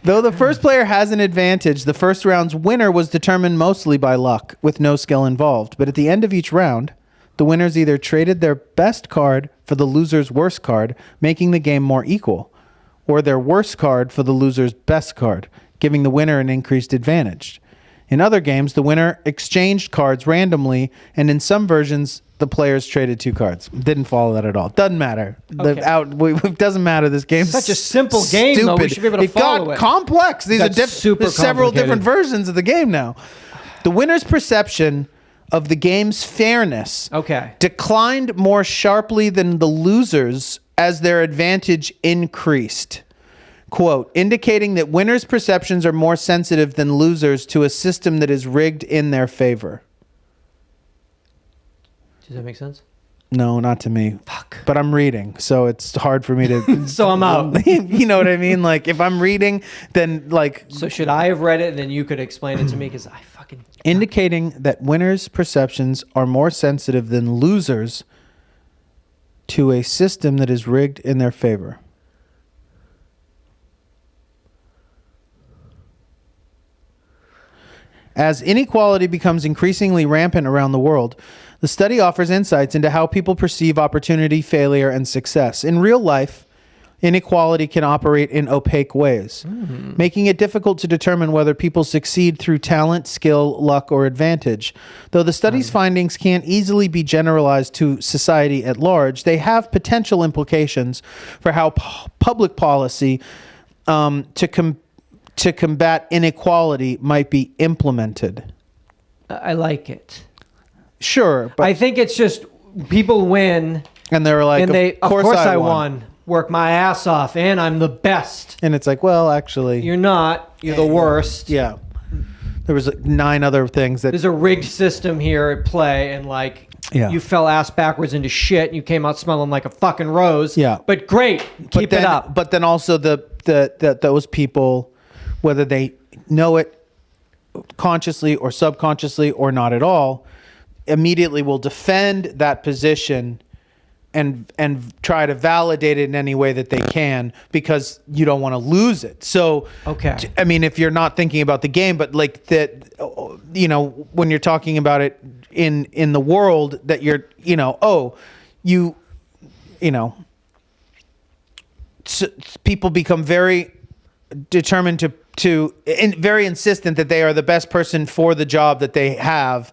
Though the first player has an advantage, the first round's winner was determined mostly by luck, with no skill involved. But at the end of each round, the winners either traded their best card for the loser's worst card, making the game more equal, or their worst card for the loser's best card, giving the winner an increased advantage. In other games, the winner exchanged cards randomly, and in some versions, the players traded 2 cards. Didn't follow that at all. Doesn't matter. Okay. It doesn't matter. This game's Such a simple game, though. We should be able to follow it. Complex. These That's are super there's several complicated. different versions of the game now. The winner's perception of the game's fairness declined more sharply than the losers as their advantage increased. quote, indicating that winners' perceptions are more sensitive than losers to a system that is rigged in their favor. Does that make sense? No, not to me. Fuck. But I'm reading, so it's hard for me to... So I'm out. You know what I mean? Like, if I'm reading, then, like... So should I have read it and then you could explain it to me? Because I fucking... Indicating that winners' perceptions are more sensitive than losers to a system that is rigged in their favor. As inequality becomes increasingly rampant around the world, the study offers insights into how people perceive opportunity, failure, and success. In real life, inequality can operate in opaque ways, making it difficult to determine whether people succeed through talent, skill, luck, or advantage. Though the study's findings can't easily be generalized to society at large, they have potential implications for how public policy to combat inequality might be implemented. I like it. Sure, but I think it's just people win, and they're like, and they, of course I won. Work my ass off, and I'm the best. And it's like, well, actually, You're not. You're the worst. yeah. There was like 9 other things that There's a rigged system here at play, and like Yeah. you fell ass backwards into shit, and you came out smelling like a fucking rose. Yeah. But great, keep it up. But then also those people, whether they know it consciously or subconsciously or not at all, immediately will defend that position and try to validate it in any way that they can because you don't want to lose it. So, Okay. I mean, if you're not thinking about the game, but like that, you know, when you're talking about it in the world that you're, you know, people become very determined and very insistent that they are the best person for the job that they have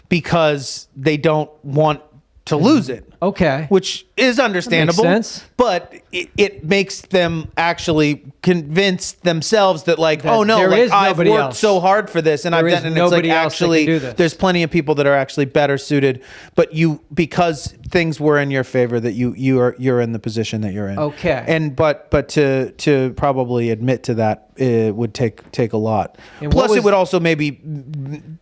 because they don't want to lose it. Okay. Which is understandable. That makes sense. But it makes them actually convince themselves that like, That oh no, there like is I've worked nobody else. so hard for this and There I've is done, and it's like nobody else that can actually do this. there's plenty of people that are actually better suited, but because things were in your favor that you're in the position that you're in. Okay. And but to probably admit to that it would take a lot. And Plus what it was- would also maybe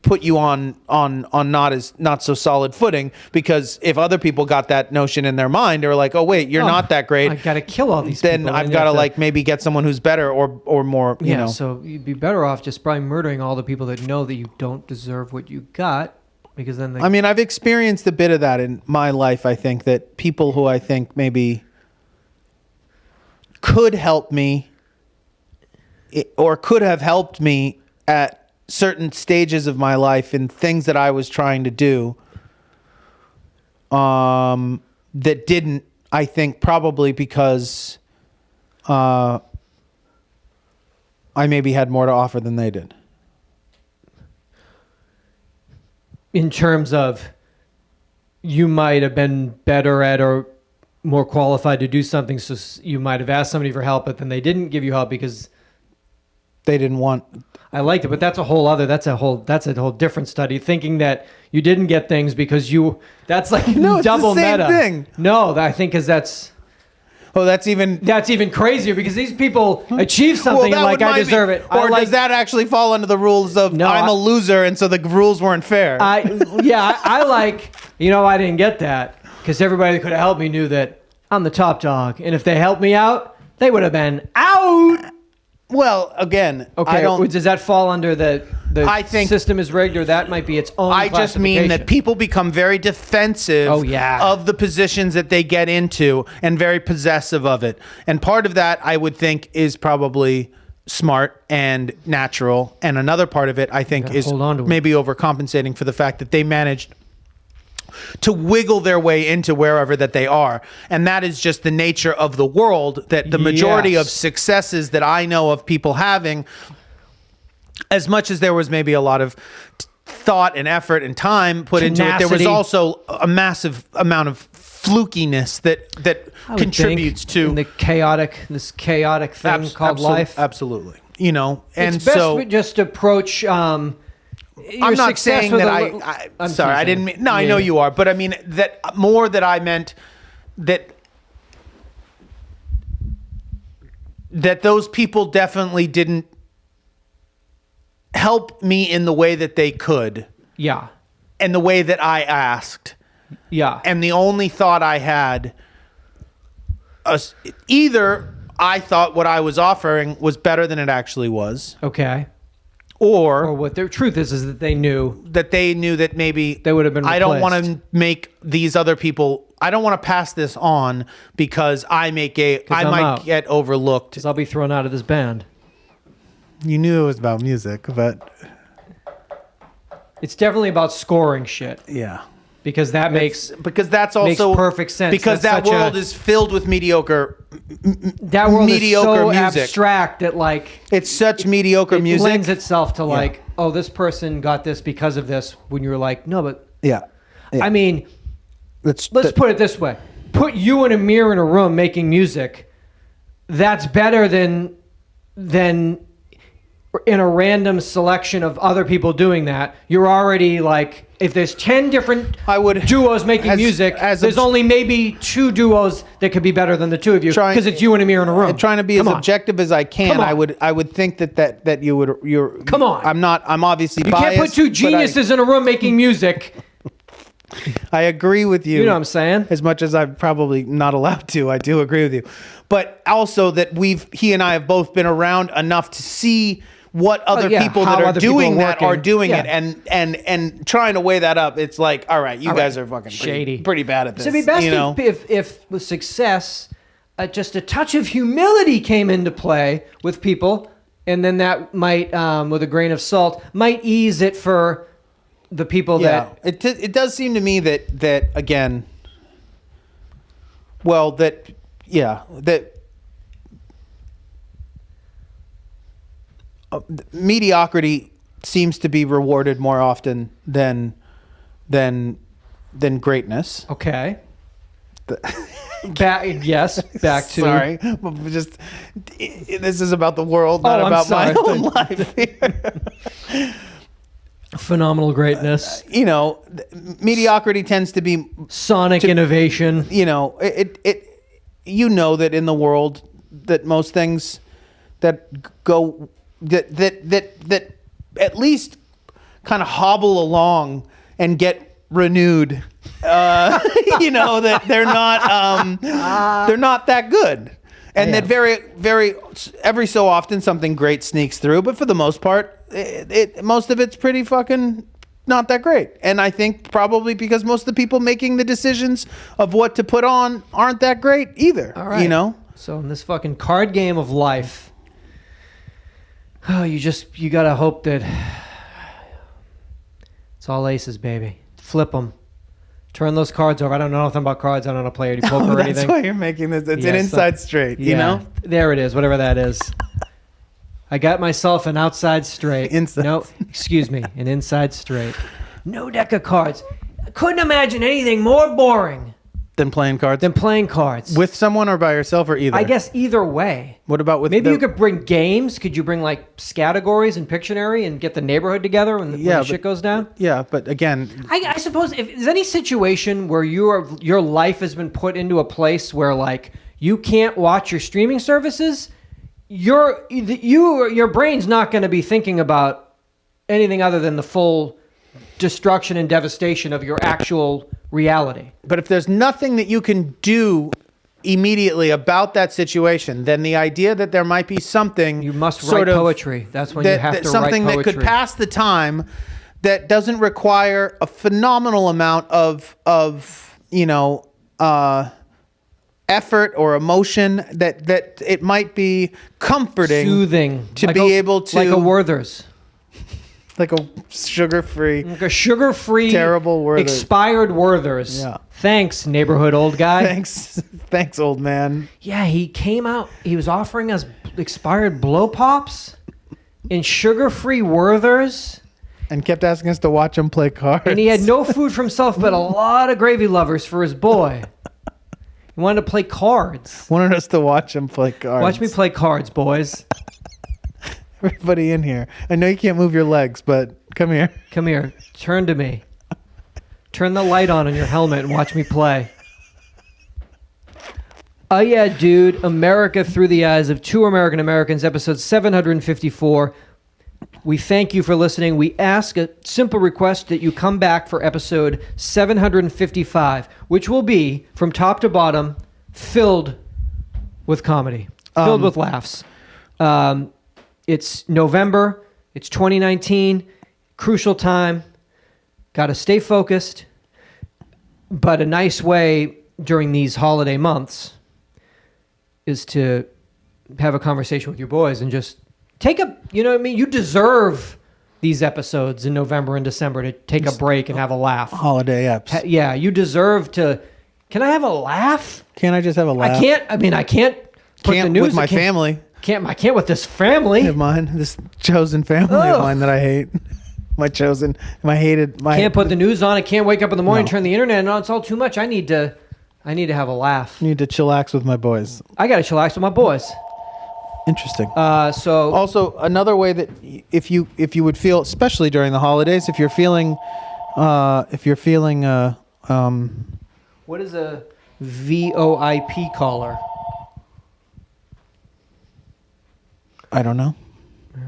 put you on not so solid footing, because if other people got that notion in their mind, they're like, oh wait, you're not that great. I got to kill all these Then people. I've and got you to have like maybe get someone who's better or more, you know. So you'd be better off just probably murdering all the people that know that you don't deserve what you got, because then they... I mean, I've experienced a bit of that in my life. I think that people who I think maybe could help me or could have helped me at certain stages of my life in things that I was trying to do, that didn't, I think probably because I maybe had more to offer than they did. In terms of you might have been better at or more qualified to do something, so you might have asked somebody for help, but then they didn't give you help because They didn't want... I liked it. But that's a whole different study, thinking that you didn't get things because that's like No, it's double the same meta thing. No, I think because that's even crazier, because these people achieve something and that like, would I might deserve be, it. Or I does that actually fall under the rules of No, I'm a loser and so the rules weren't fair? I like, I didn't get that because everybody that could have helped me knew that I'm the top dog. And if they helped me out, they would have been out. Well, again, Okay, I don't... does that fall under the I think- system is rigged, or that might be its own I just mean that classification? people become very defensive Oh, yeah. of the positions that they get into and very possessive of it. And part of that, I would think, is probably smart and natural. And another part of it, I think, gotta is hold on to it. maybe overcompensating for the fact that they managed to wiggle their way into wherever that they are. And that is just the nature of the world, that the majority Yes. of successes that I know of people having, as much as there was maybe a lot of thought and effort and time put into it, there was Tenacity. also a massive amount of flukiness that I would contributes think in to this chaotic thing called life. Absolutely. You know, and It's best so to just approach I'm not saying that I'm sorry, I didn't mean, no, I know you are, but I mean that more that I meant that that those people definitely didn't help me in the way that they could. Yeah. And the way that I asked. Yeah. And the only thought I had, either I thought what I was offering was better than it actually was. Okay. Or what their truth is that they knew that maybe they would have been replaced. I don't want to make these other people, I don't want to pass this on because I might get overlooked. Because I'll be thrown out of this band. You knew it was about music, but it's definitely about scoring shit. Yeah. Because that makes perfect sense. Because that world is filled with mediocre. That world mediocre is so music. abstract that like it's such mediocre music. It lends itself to like, oh, this person got this because of this. When you're like, no, but yeah. I mean, let's put it this way: put you and Amir in a room making music. That's better than in a random selection of other people doing that. You're already like, if there's 10 different duos making music, there's only maybe 2 duos that could be better than the 2 of you because it's you and Amir in a room. Trying to be as objective as I can. I would think that you're. Come on. I'm obviously biased. You can't put 2 geniuses in a room making music. I agree with you. You know what I'm saying? As much as I'm probably not allowed to, I do agree with you. But also that he and I have both been around enough to see what other people that are doing that are doing it, and trying to weigh that up. It's like, all right, you guys are fucking shady, pretty bad at this. So it'd be best if with success, just a touch of humility came into play with people, and then that might, with a grain of salt, might ease it for the people that. It does seem to me that again. Well, that. Mediocrity seems to be rewarded more often than greatness. Okay. Back to. Sorry, just this is about the world, not about my own life here. Phenomenal greatness. Mediocrity tends to be sonic innovation. That in the world that most things that go. That at least kind of hobble along and get renewed. That they're not that good, and that very every so often something great sneaks through. But for the most part, most of it's pretty fucking not that great. And I think probably because most of the people making the decisions of what to put on aren't that great either. All right. So in this fucking card game of life. Oh, you gotta hope that it's all aces, baby. Flip them. Turn those cards over. I don't know nothing about cards. I don't know how to play any poker or anything. That's why you're making this. It's an inside straight, There it is, whatever that is. I got myself an outside straight. No, excuse me, an inside straight. No deck of cards. I couldn't imagine anything more boring. Than playing cards? With someone or by yourself or either? I guess either way. What about with... Maybe you could bring games. Could you bring like categories and Pictionary and get the neighborhood together when the shit goes down? Yeah, but again... I suppose if there's any situation where your life has been put into a place where like you can't watch your streaming services, your brain's not going to be thinking about anything other than the full destruction and devastation of your actual reality. But if there's nothing that you can do immediately about that situation, then the idea that there might be something you must write poetry. That's when you have to something write poetry. That could pass the time that doesn't require a phenomenal amount of effort or emotion, that it might be comforting, soothing to be able to, like a Werther's. Like a sugar-free, terrible Werther's. Expired Werther's. Yeah. Thanks, neighborhood old guy. Thanks, old man. Yeah, he came out. He was offering us expired blow pops in sugar-free Werther's, and kept asking us to watch him play cards. And he had no food for himself, but a lot of gravy lovers for his boy. He wanted to play cards. Wanted us to watch him play cards. Watch me play cards, boys. Everybody in here. I know you can't move your legs, but come here. Come here. Turn to me. Turn the light on your helmet and watch me play. Yeah, Dude, America Through the Eyes of Two American Americans, episode 754. We thank you for listening. We ask a simple request that you come back for episode 755, which will be, from top to bottom, filled with comedy, filled with laughs. It's November. It's 2019. Crucial time. Got to stay focused. But a nice way during these holiday months is to have a conversation with your boys and just you know what I mean? You deserve these episodes in November and December to take a break and have a laugh. Holiday apps. Yeah, you deserve to. Can I have a laugh? Can't I just have a laugh? I can't put the news with my family. I can't with this family. Of mine, this chosen family of mine that I hate. My hated. Can't put the news on. I can't wake up in the morning, turn the internet on. It's all too much. I need to have a laugh. Need to chillax with my boys. I got to chillax with my boys. Interesting. So also another way that if you would feel, especially during the holidays, if you're feeling, what is a VoIP caller? I don't know. All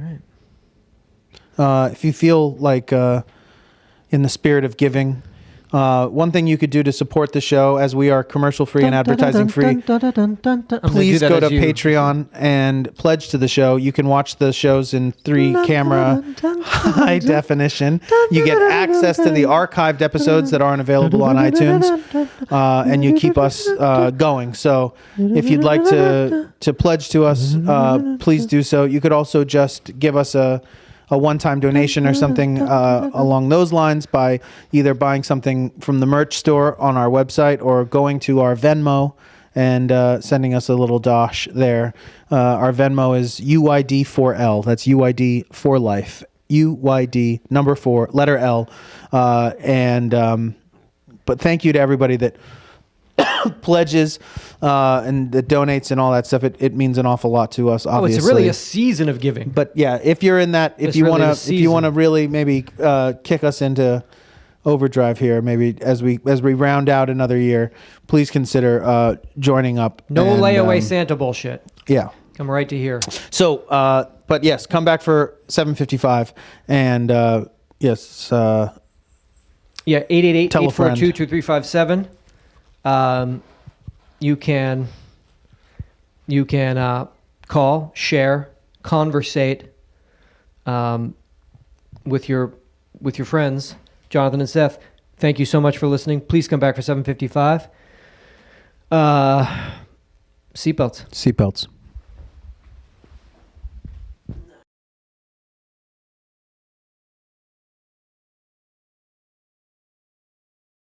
right. If you feel like in the spirit of giving, one thing you could do to support the show, as we are commercial-free and advertising-free, please go to Patreon and pledge to the show. You can watch the shows in 3-camera high definition. You get access to the archived episodes that aren't available on iTunes, and you keep us going. So if you'd like to pledge to us, please do so. You could also just give us a one-time donation or something along those lines by either buying something from the merch store on our website or going to our Venmo and sending us a little dosh there. Our Venmo is UID4L. That's UID for life. UID number 4, letter L. But thank you to everybody that pledges and that donates and all that stuff. It means an awful lot to us, obviously. It's really a season of giving. But yeah, if you're in that, if you want to really maybe kick us into overdrive here, maybe as we round out another year, please consider joining up. No layaway Santa bullshit. Yeah. Come right to here. So, but yes, come back for 755 and yes. Yeah, 888-842-2357. You can call, share, conversate with your friends, Jonathan and Seth. Thank you so much for listening. Please come back for 755. Seatbelts.